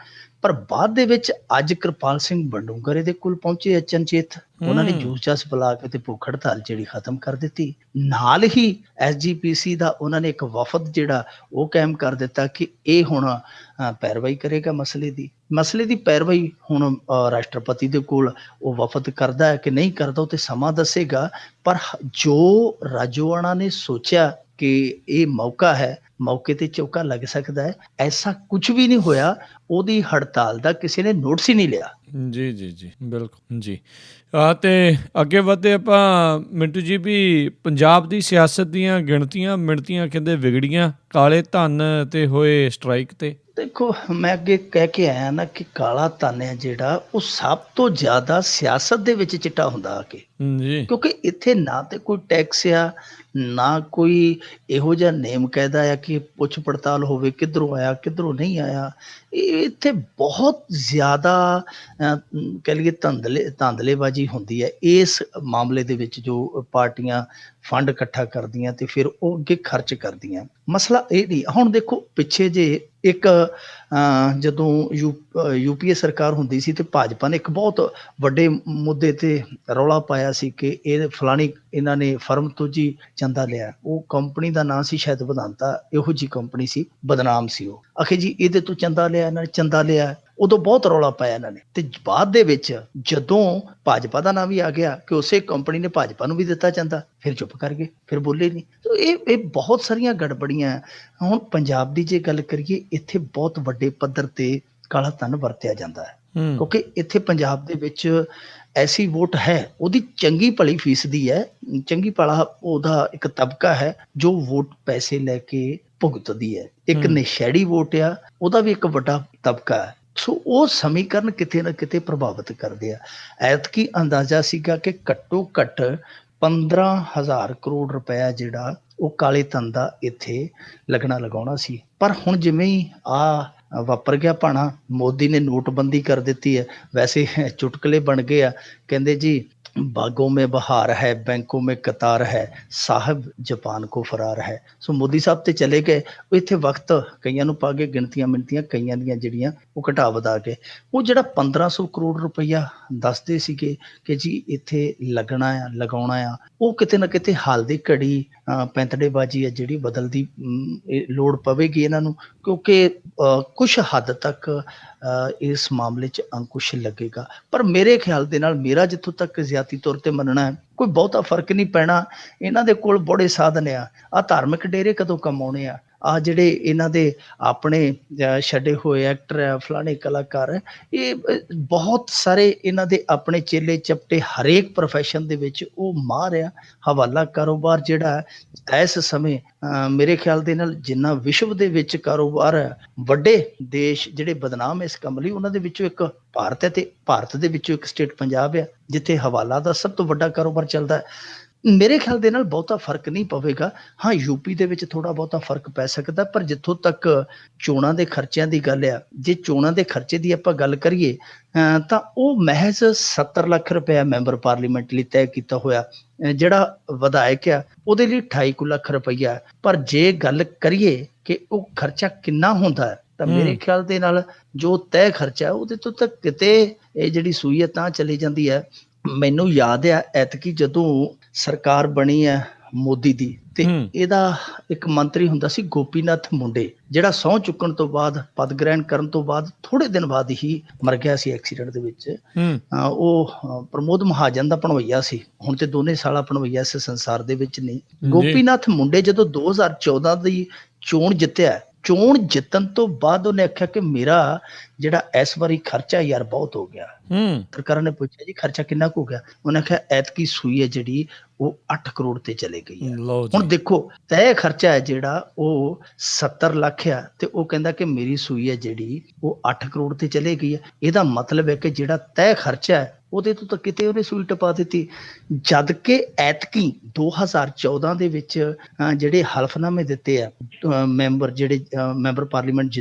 ਪਰ ਬਾਅਦ ਦੇ ਵਿੱਚ ਅੱਜ ਕਿਰਪਾਲ ਸਿੰਘ ਬਡੂੰਗਰ ਇਹਦੇ ਕੋਲ ਪਹੁੰਚੇ ਅਚਨਚੇਤ। ਉਹਨਾਂ ਨੇ ਜੂਸ ਜਾਸ ਪਿਲਾ ਕੇ ਤੇ ਭੁੱਖ ਹੜਤਾਲ ਜਿਹੜੀ ਖਤਮ ਕਰ ਦਿੱਤੀ। ਨਾਲ ਹੀ SGPC ਦਾ ਉਹਨਾਂ ਨੇ ਇੱਕ ਵਫਦ ਜਿਹੜਾ ਉਹ ਕਾਇਮ ਕਰ ਦਿੱਤਾ ਕਿ ਇਹ ਹੁਣ ਪੈਰਵਾਈ ਕਰੇਗਾ ਮਸਲੇ ਦੀ ਪੈਰਵਾਈ ਹੁਣ ਰਾਸ਼ਟਰਪਤੀ ਦੇ ਕੋਲ ਉਹ ਵਫਦ ਕਰਦਾ ਹੈ ਕਿ ਨਹੀਂ ਕਰਦਾ, ਉਹ ਤੇ ਸਮਾਂ ਦੱਸੇਗਾ। ਪਰ ਜੋ ਰਾਜੋਆਣਾ ਨੇ ਸੋਚਿਆ ਕਿ ਇਹ ਮੌਕਾ ਹੈ, ਮੌਕੇ ਤੇ ਚੌਕਾ ਲੱਗ ਸਕਦਾ ਹੈ, ਐਸਾ ਕੁਝ ਵੀ ਨਹੀਂ ਹੋਇਆ। ਉਹਦੀ ਹੜਤਾਲ ਦਾ ਕਿਸੇ ਨੇ ਨੋਟਿਸ ਹੀ ਨਹੀਂ ਲਿਆ। ਜੀ ਜੀ ਜੀ, ਬਿਲਕੁਲ ਜੀ। ਤੇ ਅੱਗੇ ਵਧਦੇ ਆਪਾਂ ਮਿੰਟੂ ਜੀ, ਵੀ ਪੰਜਾਬ ਦੀ ਸਿਆਸਤ ਦੀਆਂ ਗਿਣਤੀਆਂ ਮਿਣਤੀਆਂ ਕਹਿੰਦੇ ਵਿਗੜੀਆਂ ਕਾਲੇ ਧਨ ਤੇ ਹੋਏ ਸਟ੍ਰਾਈਕ ਤੇ। ਦੇਖੋ, ਮੈਂ ਅੱਗੇ ਕਹਿ ਕੇ ਆਇਆ ਨਾ ਕਿ ਕਾਲਾ ਧਨ ਹੈ ਜਿਹੜਾ, ਉਹ ਸਭ ਤੋਂ ਜ਼ਿਆਦਾ ਸਿਆਸਤ ਦੇ ਵਿੱਚ ਚਿੱਟਾ ਹੁੰਦਾ ਆ ਕੇ, ਕਿਉਂਕਿ ਇੱਥੇ ਨਾ ਤੇ ਕੋਈ ਟੈਕਸ ਆ, ਨਾ ਕੋਈ ਇਹੋ ਜਿਹਾ ਨੇਮ ਕਾਇਦਾ ਆ ਕਿ ਪੁੱਛ ਪੜਤਾਲ ਹੋਵੇ ਕਿੱਧਰੋਂ ਆਇਆ ਕਿੱਧਰੋਂ ਨਹੀਂ ਆਇਆ। ਇਹ ਇੱਥੇ ਬਹੁਤ ਜ਼ਿਆਦਾ ਕਹਿ ਲਈਏ ਧਾਂਦਲੇਬਾਜ਼ੀ ਹੁੰਦੀ ਹੈ ਇਸ ਮਾਮਲੇ ਦੇ ਵਿੱਚ। ਜੋ ਪਾਰਟੀਆਂ ਫੰਡ ਇਕੱਠਾ ਕਰਦੀਆਂ ਤੇ ਫਿਰ ਉਹ ਅੱਗੇ ਖਰਚ ਕਰਦੀਆਂ, ਮਸਲਾ ਇਹ ਨਹੀਂ। ਹੁਣ ਦੇਖੋ, ਪਿੱਛੇ ਜੇ ਇੱਕ ਜਦੋਂ UPA ਸਰਕਾਰ ਹੁੰਦੀ ਸੀ ਤੇ ਭਾਜਪਾ ਨੇ ਇੱਕ ਬਹੁਤ ਵੱਡੇ ਮੁੱਦੇ ਤੇ ਰੌਲਾ ਪਾਇਆ ਸੀ ਕਿ ਇਹ ਫਲਾਣੀ ਇਹਨਾਂ ਨੇ ਫਰਮ ਤੋਂ ਜੀ ਚੰਦਾ ਲਿਆ। ਉਹ ਕੰਪਨੀ ਦਾ ਨਾਂ ਸੀ ਸ਼ਾਇਦ ਵਿਧਾਂਤਾ, ਇਹੋ ਜਿਹੀ ਕੰਪਨੀ ਸੀ, ਬਦਨਾਮ ਸੀ ਉਹ। ਆਖੇ ਜੀ ਇਹਦੇ ਤੋਂ ਚੰਦਾ ਲਿਆ, ਇਹਨਾਂ ਨੇ ਚੰਦਾ ਲਿਆ। ਉਦੋਂ ਬਹੁਤ ਰੌਲਾ ਪਾਇਆ ਇਹਨਾਂ ਨੇ, ਤੇ ਬਾਅਦ ਦੇ ਵਿੱਚ ਜਦੋਂ ਭਾਜਪਾ ਦਾ ਨਾਂ ਵੀ ਆ ਗਿਆ ਕਿ ਉਸੇ ਕੰਪਨੀ ਨੇ ਭਾਜਪਾ ਨੂੰ ਵੀ ਦਿੱਤਾ ਚੰਦਾ, ਫਿਰ ਚੁੱਪ ਕਰ ਗਏ, ਫਿਰ ਬੋਲੇ ਨਹੀਂ। ਸੋ ਇਹ ਬਹੁਤ ਸਾਰੀਆਂ ਗੜਬੜੀਆਂ। ਹੁਣ ਪੰਜਾਬ ਦੀ ਜੇ ਗੱਲ ਕਰੀਏ, ਇੱਥੇ ਬਹੁਤ ਵੱਡੇ ਪੱਧਰ ਤੇ ਕਾਲਾ ਧਨ ਵਰਤਿਆ ਜਾਂਦਾ ਹੈ, ਹੂੰ ਕਿਉਂਕਿ ਇੱਥੇ ਪੰਜਾਬ ਦੇ ਵਿੱਚ ਐਸੀ ਵੋਟ ਹੈ, ਉਹਦੀ ਚੰਗੀ ਭਲੀ ਫੀਸਦੀ ਹੈ, ਚੰਗੀ ਭਲਾ ਉਹਦਾ ਇੱਕ ਤਬਕਾ ਹੈ ਜੋ ਵੋਟ ਪੈਸੇ ਲੈ ਕੇ ਭੁਗਤਦੀ ਹੈ। ਇੱਕ ਨਸ਼ੈੜੀ ਵੋਟ ਆ, ਉਹਦਾ ਵੀ ਇੱਕ ਵੱਡਾ ਤਬਕਾ ਹੈ। ਸੋ ਉਹ ਸਮੀਕਰਨ ਕਿਤੇ ਨਾ ਕਿਤੇ ਪ੍ਰਭਾਵਿਤ ਕਰਦੇ ਆ। ਐਤਕੀ ਅੰਦਾਜ਼ਾ ਸੀਗਾ ਕਿ ਘੱਟੋ ਘੱਟ 15,000 ਕਰੋੜ ਰੁਪਇਆ ਜਿਹੜਾ ਉਹ ਕਾਲੇ ਧਨ ਦਾ ਇੱਥੇ ਲਗਾਉਣਾ ਸੀ। ਪਰ ਹੁਣ ਜਿਵੇਂ ਹੀ ਵਾਪਰ ਗਿਆ ਭਾਣਾ, ਮੋਦੀ ਨੇ ਨੋਟਬੰਦੀ ਕਰ ਦਿੱਤੀ ਹੈ। ਵੈਸੇ ਚੁਟਕਲੇ ਬਣ ਗਏ ਆ, ਕਹਿੰਦੇ ਜੀ ਬਾਗੋਂ में बहार है, बैंकों में कतार है, साहब जापान को फरार है। ਸੋ ਮੋਦੀ ਸਾਹਿਬ ਤੇ ਚਲੇ ਗਏ। ਉਹ ਇੱਥੇ ਵਕਤ ਕਈਆਂ ਨੂੰ ਪਾ ਕੇ ਗਿਣਤੀਆਂ ਮਿਣਤੀਆਂ, ਕਈਆਂ ਦੀਆਂ ਜਿਹੜੀਆਂ ਉਹ ਘਟਾ ਵਧਾ ਕੇ ਉਹ ਜਿਹੜਾ 1500 ਕਰੋੜ ਰੁਪਈਆ ਦੱਸਦੇ ਸੀਗੇ ਕਿ ਜੀ ਇੱਥੇ ਲਗਾਉਣਾ ਆ, ਉਹ ਕਿਤੇ ਨਾ ਕਿਤੇ ਹਾਲ ਦੀ ਘੜੀ ਪੈਂਤੜੇਬਾਜ਼ੀ ਹੈ ਜਿਹੜੀ ਬਦਲਦੀ ਲੋੜ ਪਵੇਗੀ ਇਹਨਾਂ ਨੂੰ, ਕਿਉਂਕਿ ਕੁਛ ਹੱਦ ਤੱਕ ਇਸ ਮਾਮਲੇ 'ਚ ਅੰਕੁਸ਼ ਲੱਗੇਗਾ। ਪਰ ਮੇਰੇ ਖਿਆਲ ਦੇ ਨਾਲ, ਮੇਰਾ ਜਿੱਥੋਂ ਤੱਕ ਜ਼ਿਆਤੀ ਤੌਰ ਤੇ ਮੰਨਣਾ ਹੈ, ਕੋਈ ਬਹੁਤਾ ਫਰਕ ਨਹੀਂ ਪੈਣਾ। ਇਹਨਾਂ ਦੇ ਕੋਲ ਬੜੇ ਸਾਧਨ ਆ ਧਾਰਮਿਕ ਡੇਰੇ ਕਦੋਂ ਕਮਾਉਣੇ ਆ, ਜਿਹੜੇ ਇਹਨਾਂ ਦੇ ਆਪਣੇ ਛੱਡੇ ਹੋਏ ਐਕਟਰ ਆ, ਫਲਾਣੇ ਕਲਾਕਾਰ ਹੈ, ਇਹ ਬਹੁਤ ਸਾਰੇ ਇਹਨਾਂ ਦੇ ਆਪਣੇ ਚੇਲੇ ਚਪਟੇ ਹਰੇਕ ਪ੍ਰੋਫੈਸ਼ਨ ਦੇ ਵਿੱਚ ਉਹ ਮਾਹਰ ਆ। ਹਵਾਲਾ ਕਾਰੋਬਾਰ ਜਿਹੜਾ ਇਸ ਸਮੇਂ ਮੇਰੇ ਖਿਆਲ ਦੇ ਨਾਲ ਜਿੰਨਾ ਵਿਸ਼ਵ ਦੇ ਵਿੱਚ ਕਾਰੋਬਾਰ ਹੈ, ਵੱਡੇ ਦੇਸ਼ ਜਿਹੜੇ ਬਦਨਾਮ ਇਸ ਕੰਮ ਲਈ, ਉਹਨਾਂ ਦੇ ਵਿੱਚੋਂ ਇੱਕ ਭਾਰਤ ਹੈ, ਤੇ ਭਾਰਤ ਦੇ ਵਿੱਚੋਂ ਇੱਕ ਸਟੇਟ ਪੰਜਾਬ ਹੈ ਜਿੱਥੇ ਹਵਾਲਾ ਦਾ ਸਭ ਤੋਂ ਵੱਡਾ ਕਾਰੋਬਾਰ ਚੱਲਦਾ ਹੈ। ਮੇਰੇ ਖਿਆਲ ਦੇ ਨਾਲ ਬਹੁਤਾ ਫਰਕ ਨਹੀਂ ਪਵੇਗਾ। ਹਾਂ, ਯੂਪੀ ਦੇ ਵਿੱਚ ਥੋੜਾ ਬਹੁਤਾ ਫਰਕ ਪੈ ਸਕਦਾ, ਪਰ ਜਿੱਥੋਂ ਤੱਕ ਚੋਣਾਂ ਦੇ ਖਰਚਿਆਂ ਦੀ ਗੱਲ ਆ, ਜੇ ਚੋਣਾਂ ਦੇ ਖਰਚੇ ਦੀ ਆਪਾਂ ਗੱਲ ਕਰੀਏ ਤਾਂ ਉਹ ਮਹਿਜ਼ 70 ਲੱਖ ਰੁਪਇਆ ਮੈਂਬਰ ਪਾਰਲੀਮੈਂਟ ਲਈ ਤੈਅ ਕੀਤਾ ਹੋਇਆ। ਜਿਹੜਾ ਵਿਧਾਇਕ ਆ ਉਹਦੇ ਲਈ 28 ਲੱਖ ਰੁਪਈਆ। ਪਰ ਜੇ ਗੱਲ ਕਰੀਏ ਕਿ ਉਹ ਖਰਚਾ ਕਿੰਨਾ ਹੁੰਦਾ ਹੈ, ਤਾਂ ਮੇਰੇ ਖਿਆਲ ਦੇ ਨਾਲ ਜੋ ਤੈਅ ਖਰਚਾ ਉਹਦੇ ਤੋਂ ਤਾਂ ਕਿਤੇ ਇਹ ਜਿਹੜੀ ਸੂਈ ਹੈ ਤਾਂ ਚਲੀ ਜਾਂਦੀ ਹੈ। ਮੈਨੂੰ ਯਾਦ ਆ ਐਤਕੀ ਜਦੋਂ ਸਰਕਾਰ ਬਣੀ ਹੈ ਮੋਦੀ ਦੀ, ਤੇ ਇਹਦਾ ਇੱਕ ਮੰਤਰੀ ਹੁੰਦਾ ਸੀ ਗੋਪੀਨਾਥ ਮੁੰਡੇ, ਜਿਹੜਾ ਸਹੁੰ ਚੁੱਕਣ ਤੋਂ ਬਾਅਦ, ਪਦ ਗ੍ਰਹਿਣ ਕਰਨ ਤੋਂ ਬਾਅਦ ਥੋੜੇ ਦਿਨ ਬਾਅਦ ਹੀ ਮਰ ਗਿਆ ਸੀ ਐਕਸੀਡੈਂਟ ਦੇ ਵਿੱਚ। ਉਹ ਪ੍ਰਮੋਦ ਮਹਾਜਨ ਦਾ ਭਣਵਈਆ ਸੀ, ਹੁਣ ਤੇ ਦੋਨੇ ਸਾਲਾ ਭਣਵਈਆ ਇਸ ਸੰਸਾਰ ਦੇ ਵਿੱਚ ਨਹੀਂ। ਗੋਪੀਨਾਥ ਮੁੰਡੇ ਜਦੋਂ 2014 ਦੀ ਚੋਣ ਜਿੱਤਿਆ, ਚੋਣ ਜਿੱਤਣ ਤੋਂ ਬਾਅਦ ਉਹਨੇ ਆਖਿਆ ਕਿ ਮੇਰਾ ਜਿਹੜਾ ਇਸ ਵਾਰੀ ਖਰਚਾ ਯਾਰ ਬਹੁਤ ਹੋ ਗਿਆ। ਸਰਕਾਰਾਂ ਨੇ ਪੁੱਛਿਆ ਜੀ ਖਰਚਾ ਕਿੰਨਾ ਕੁ ਹੋ ਗਿਆ, ਉਹਨੇ ਆਖਿਆ ਐਤਕੀ ਸੂਈ ਹੈ ਜਿਹੜੀ ਉਹ 8 ਕਰੋੜ ਤੇ ਚਲੇ ਗਈ ਹੈ। ਹੁਣ ਦੇਖੋ ਤੈਅ ਖਰਚਾ ਹੈ ਜਿਹੜਾ ਉਹ 70 ਲੱਖ ਆ, ਤੇ ਉਹ ਕਹਿੰਦਾ ਕਿ ਮੇਰੀ ਸੂਈ ਹੈ ਜਿਹੜੀ ਉਹ 8 ਕਰੋੜ ਤੇ ਚਲੇ ਗਈ ਹੈ। ਇਹਦਾ ਮਤਲਬ ਹੈ ਕਿ ਜਿਹੜਾ ਤੈਅ ਖਰਚਾ ਹੈ ਉਹਦੇ ਤੋਂ ਤਾਂ ਕਿਤੇ ਉਹਨੇ ਸੂਈ ਟਪਾ ਦਿੱਤੀ। ਜਦ ਕਿ ਐਤਕੀ 2014 ਦੇ ਵਿੱਚ ਜਿਹੜੇ ਹਲਫਨਾਮੇ ਦਿੱਤੇ ਆ ਮੈਂਬਰ, ਜਿਹੜੇ ਮੈਂਬਰ ਪਾਰਲੀਮੈਂਟ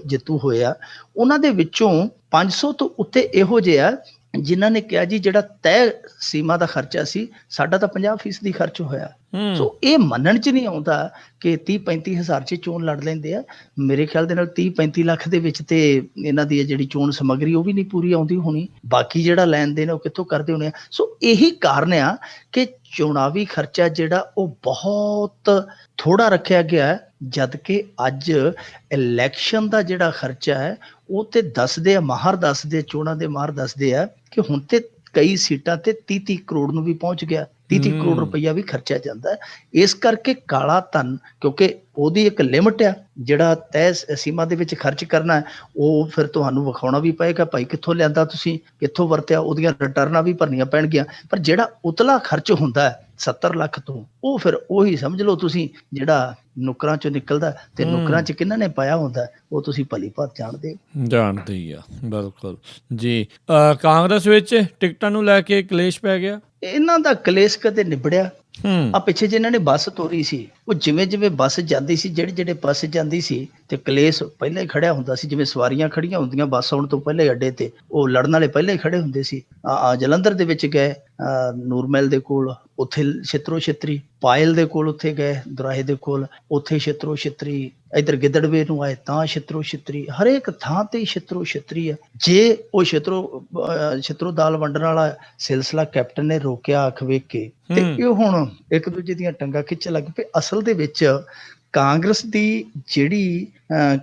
ਜਿੱਤੂ ਹੋਏ ਆ, ਉਹਨਾਂ ਦੇ ਵਿੱਚੋਂ 500 ਤੋਂ ਉੱਤੇ ਇਹੋ ਜਿਹੇ ਆ ਜਿਨ੍ਹਾਂ ਨੇ ਕਿਹਾ ਜੀ ਜਿਹੜਾ ਤੈਅ ਸੀਮਾ ਦਾ ਖਰਚਾ ਸੀ ਸਾਡਾ ਤਾਂ 50% ਖਰਚ ਹੋਇਆ। ਸੋ ਇਹ ਮੰਨਣ 'ਚ ਨਹੀਂ ਆਉਂਦਾ ਕਿ 30-35 ਹਜ਼ਾਰ 'ਚ ਚੋਣ ਲੜ ਲੈਂਦੇ ਆ। ਮੇਰੇ ਖਿਆਲ ਦੇ ਨਾਲ 30-35 ਲੱਖ ਦੇ ਵਿੱਚ ਤੇ ਇਹਨਾਂ ਦੀ ਜਿਹੜੀ ਚੋਣ ਸਮੱਗਰੀ ਉਹ ਵੀ ਨਹੀਂ ਪੂਰੀ ਆਉਂਦੀ ਹੋਣੀ, ਬਾਕੀ ਜਿਹੜਾ ਲੈਣ ਦੇਣ ਉਹ ਕਿੱਥੋਂ ਕਰਦੇ ਹੋਣੇ ਆ। ਸੋ ਇਹੀ ਕਾਰਨ ਆ ਕਿ ਚੋਣਾਵੀ ਖਰਚਾ ਜਿਹੜਾ ਉਹ ਬਹੁਤ ਥੋੜਾ ਰੱਖਿਆ ਗਿਆ, ਜਦ ਕਿ ਅੱਜ ਇਲੈਕਸ਼ਨ ਦਾ ਜਿਹੜਾ ਖਰਚਾ ਹੈ ਉਹ ਤੇ ਦੱਸਦੇ ਆ ਮਾਹਰ, ਦੱਸਦੇ ਚੋਣਾਂ ਦੇ ਮਾਹਰ ਦੱਸਦੇ ਆ ਕਿ ਹੁਣ ਤੇ ਕਈ ਸੀਟਾਂ ਤੇ 30-30 ਕਰੋੜ ਨੂੰ ਵੀ ਪਹੁੰਚ ਗਿਆ, 30-30 ਕਰੋੜ ਰੁਪਈਆ ਵੀ ਖਰਚਿਆ ਜਾਂਦਾ ਹੈ। ਇਸ ਕਰਕੇ ਕਾਲਾ ਧਨ, ਕਿਉਂਕਿ ਉਹਦੀ ਇੱਕ ਲਿਮਟ ਆ, ਜਿਹੜਾ ਤੈਅ ਸੀਮਾ ਦੇ ਵਿੱਚ ਖਰਚ ਕਰਨਾ ਉਹ ਫਿਰ ਤੁਹਾਨੂੰ ਵਿਖਾਉਣਾ ਵੀ ਪਏਗਾ ਭਾਈ ਕਿੱਥੋਂ ਲਿਆਂਦਾ, ਤੁਸੀਂ ਕਿੱਥੋਂ ਵਰਤਿਆ, ਉਹਦੀਆਂ ਰਿਟਰਨਾਂ ਵੀ ਭਰਨੀਆਂ ਪੈਣਗੀਆਂ। ਪਰ ਜਿਹੜਾ ਉਤਲਾ ਖਰਚ ਹੁੰਦਾ 70 ਲੱਖ ਤੋਂ, ਉਹ ਫਿਰ ਉਹੀ ਸਮਝ ਲਓ ਤੁਸੀਂ ਜਿਹੜਾ ਨੁਕਰਾਂ ਚੋਂ ਨਿਕਲਦਾ, ਤੇ ਨੁਕਰਾਂ 'ਚ ਕਿਹਨਾਂ ਨੇ ਪਾਇਆ ਹੁੰਦਾ ਉਹ ਤੁਸੀਂ ਭਲੀ ਭਾਂਤ ਜਾਣਦੇ ਹੀ ਆ। ਬਿਲਕੁਲ ਜੀ। ਕਾਂਗਰਸ ਵਿੱਚ ਟਿਕਟਾਂ ਨੂੰ ਲੈ ਕੇ ਕਲੇਸ਼ ਪੈ ਗਿਆ। ਇਹਨਾਂ ਦਾ ਕਲੇਸ਼ ਕਦੇ ਨਿਬੜਿਆ? ਆ ਪਿੱਛੇ ਜਿਹਨਾਂ ਨੇ ਬੱਸ ਤੋਰੀ ਸੀ, ਉਹ ਜਿਵੇਂ ਬੱਸ ਜਾਂਦੀ ਸੀ, ਜਿਹੜੇ ਬੱਸ ਜਾਂਦੀ ਸੀ, ਤੇ ਕਲੇਸ਼ ਪਹਿਲਾਂ ਹੀ ਖੜਿਆ ਹੁੰਦਾ ਸੀ। ਜਿਵੇਂ ਸਵਾਰੀਆਂ ਖੜੀਆਂ ਹੁੰਦੀਆਂ ਬੱਸ ਆਉਣ ਤੋਂ ਪਹਿਲਾਂ ਹੀ ਅੱਡੇ ਤੇ, ਉਹ ਲੜਨ ਵਾਲੇ ਪਹਿਲਾਂ ਹੀ ਖੜੇ ਹੁੰਦੇ ਸੀ। ਜਲੰਧਰ ਦੇ ਵਿੱਚ ਗਏ ਨੂਰਮਹਿਲ ਦੇ ਕੋਲ, ਉੱਥੇ ਛਿੱਤਰੋ ਛਿੱਤਰੀ, ਪਾਇਲ ਦੇ ਕੋਲ ਉੱਥੇ ਗਏ ਦੁਰਾਹੇ ਦੇ ਕੋਲ, ਉੱਥੇ ਛਿੱਤਰੋ ਛਿੱਤਰੀ, ਇੱਧਰ ਗਿੱਦੜਵੇ ਨੂੰ ਆਏ ਤਾਂ ਛਿੱਤਰੋ ਛਿੱਤਰੀ, ਹਰੇਕ ਥਾਂ ਤੇ ਛਿੱਤਰੋ ਛਿੱਤਰੀ ਹੈ। ਜੇ ਉਹ ਛਿੱਤਰੋ ਦਾਲ ਵੰਡਣ ਵਾਲਾ ਸਿਲਸਿਲਾ ਕੈਪਟਨ ਨੇ ਰੋਕਿਆ ਅੱਖ ਵੇਖ ਕੇ, ਤੇ ਇਹ ਹੁਣ ਇੱਕ ਦੂਜੇ ਦੀਆਂ ਟੰਗਾਂ ਖਿੱਚਣ ਲੱਗ ਪਏ। ਅਸਲ ਦੇ ਵਿੱਚ ਕਾਂਗਰਸ ਦੀ ਜਿਹੜੀ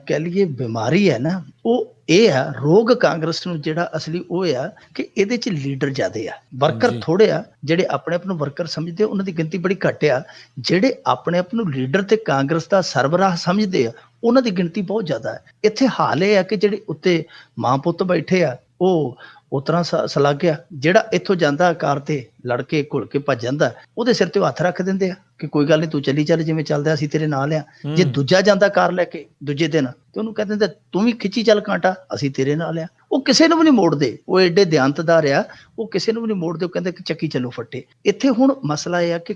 ਕਹਿ ਲਈਏ ਬਿਮਾਰੀ ਹੈ ਨਾ, ਉਹ ਇਹ ਆ, ਰੋਗ ਕਾਂਗਰਸ ਨੂੰ ਜਿਹੜਾ ਅਸਲੀ ਉਹ ਆ ਕਿ ਇਹਦੇ 'ਚ ਲੀਡਰ ਜ਼ਿਆਦੇ ਆ, ਵਰਕਰ ਥੋੜੇ ਆ। ਜਿਹੜੇ ਆਪਣੇ ਆਪ ਨੂੰ ਵਰਕਰ ਸਮਝਦੇ ਉਹਨਾਂ ਦੀ ਗਿਣਤੀ ਬੜੀ ਘੱਟ ਆ। ਜਿਹੜੇ ਆਪਣੇ ਆਪ ਨੂੰ ਲੀਡਰ ਤੇ ਕਾਂਗਰਸ ਦਾ ਸਰਬਰਾਹ ਸਮਝਦੇ ਆ ਉਹਨਾਂ ਦੀ ਗਿਣਤੀ ਬਹੁਤ ਜ਼ਿਆਦਾ ਹੈ। ਇੱਥੇ ਹਾਲ ਇਹ ਹੈ ਕਿ ਜਿਹੜੇ ਉੱਤੇ ਮਾਂ ਪੁੱਤ ਬੈਠੇ ਆ ਉਹ ਉਸ ਤਰ੍ਹਾਂ ਸਲਾਹ ਗਿਆ, ਜਿਹੜਾ ਇੱਥੋਂ ਜਾਂਦਾ ਕਾਰ ਤੇ ਲੜ ਕੇ ਘੁਲ ਕੇ ਭੱਜ ਜਾਂਦਾ ਉਹਦੇ ਸਿਰ ਤੇ ਹੱਥ ਰੱਖ ਦਿੰਦੇ ਆ ਕਿ ਕੋਈ ਗੱਲ ਨਹੀਂ, ਤੂੰ ਚੱਲੀ ਚੱਲ, ਜਿਵੇਂ ਚੱਲਦਾ ਅਸੀਂ ਤੇਰੇ ਨਾਲ ਆ। ਜੇ ਦੂਜਾ ਜਾਂਦਾ ਕਾਰ ਲੈ ਕੇ ਦੂਜੇ ਦਿਨ ਤੇ ਉਹਨੂੰ ਕਹਿ ਦਿੰਦੇ ਤੂੰ ਵੀ ਖਿੱਚੀ ਚੱਲ ਕਾਂਟਾ, ਅਸੀਂ ਤੇਰੇ ਨਾਲ ਆ। ਉਹ ਕਿਸੇ ਨੂੰ ਵੀ ਨਹੀਂ ਮੋੜਦੇ, ਉਹ ਐਡੇ ਦਿਆਨਤਦਾਰ ਆ, ਉਹ ਕਿਸੇ ਨੂੰ ਵੀ ਨਹੀਂ ਮੋੜਦੇ। ਉਹ ਕਹਿੰਦੇ ਕਿ ਚੱਕੀ ਚੱਲੋ ਫੱਟੇ। ਇੱਥੇ ਹੁਣ ਮਸਲਾ ਇਹ ਆ ਕਿ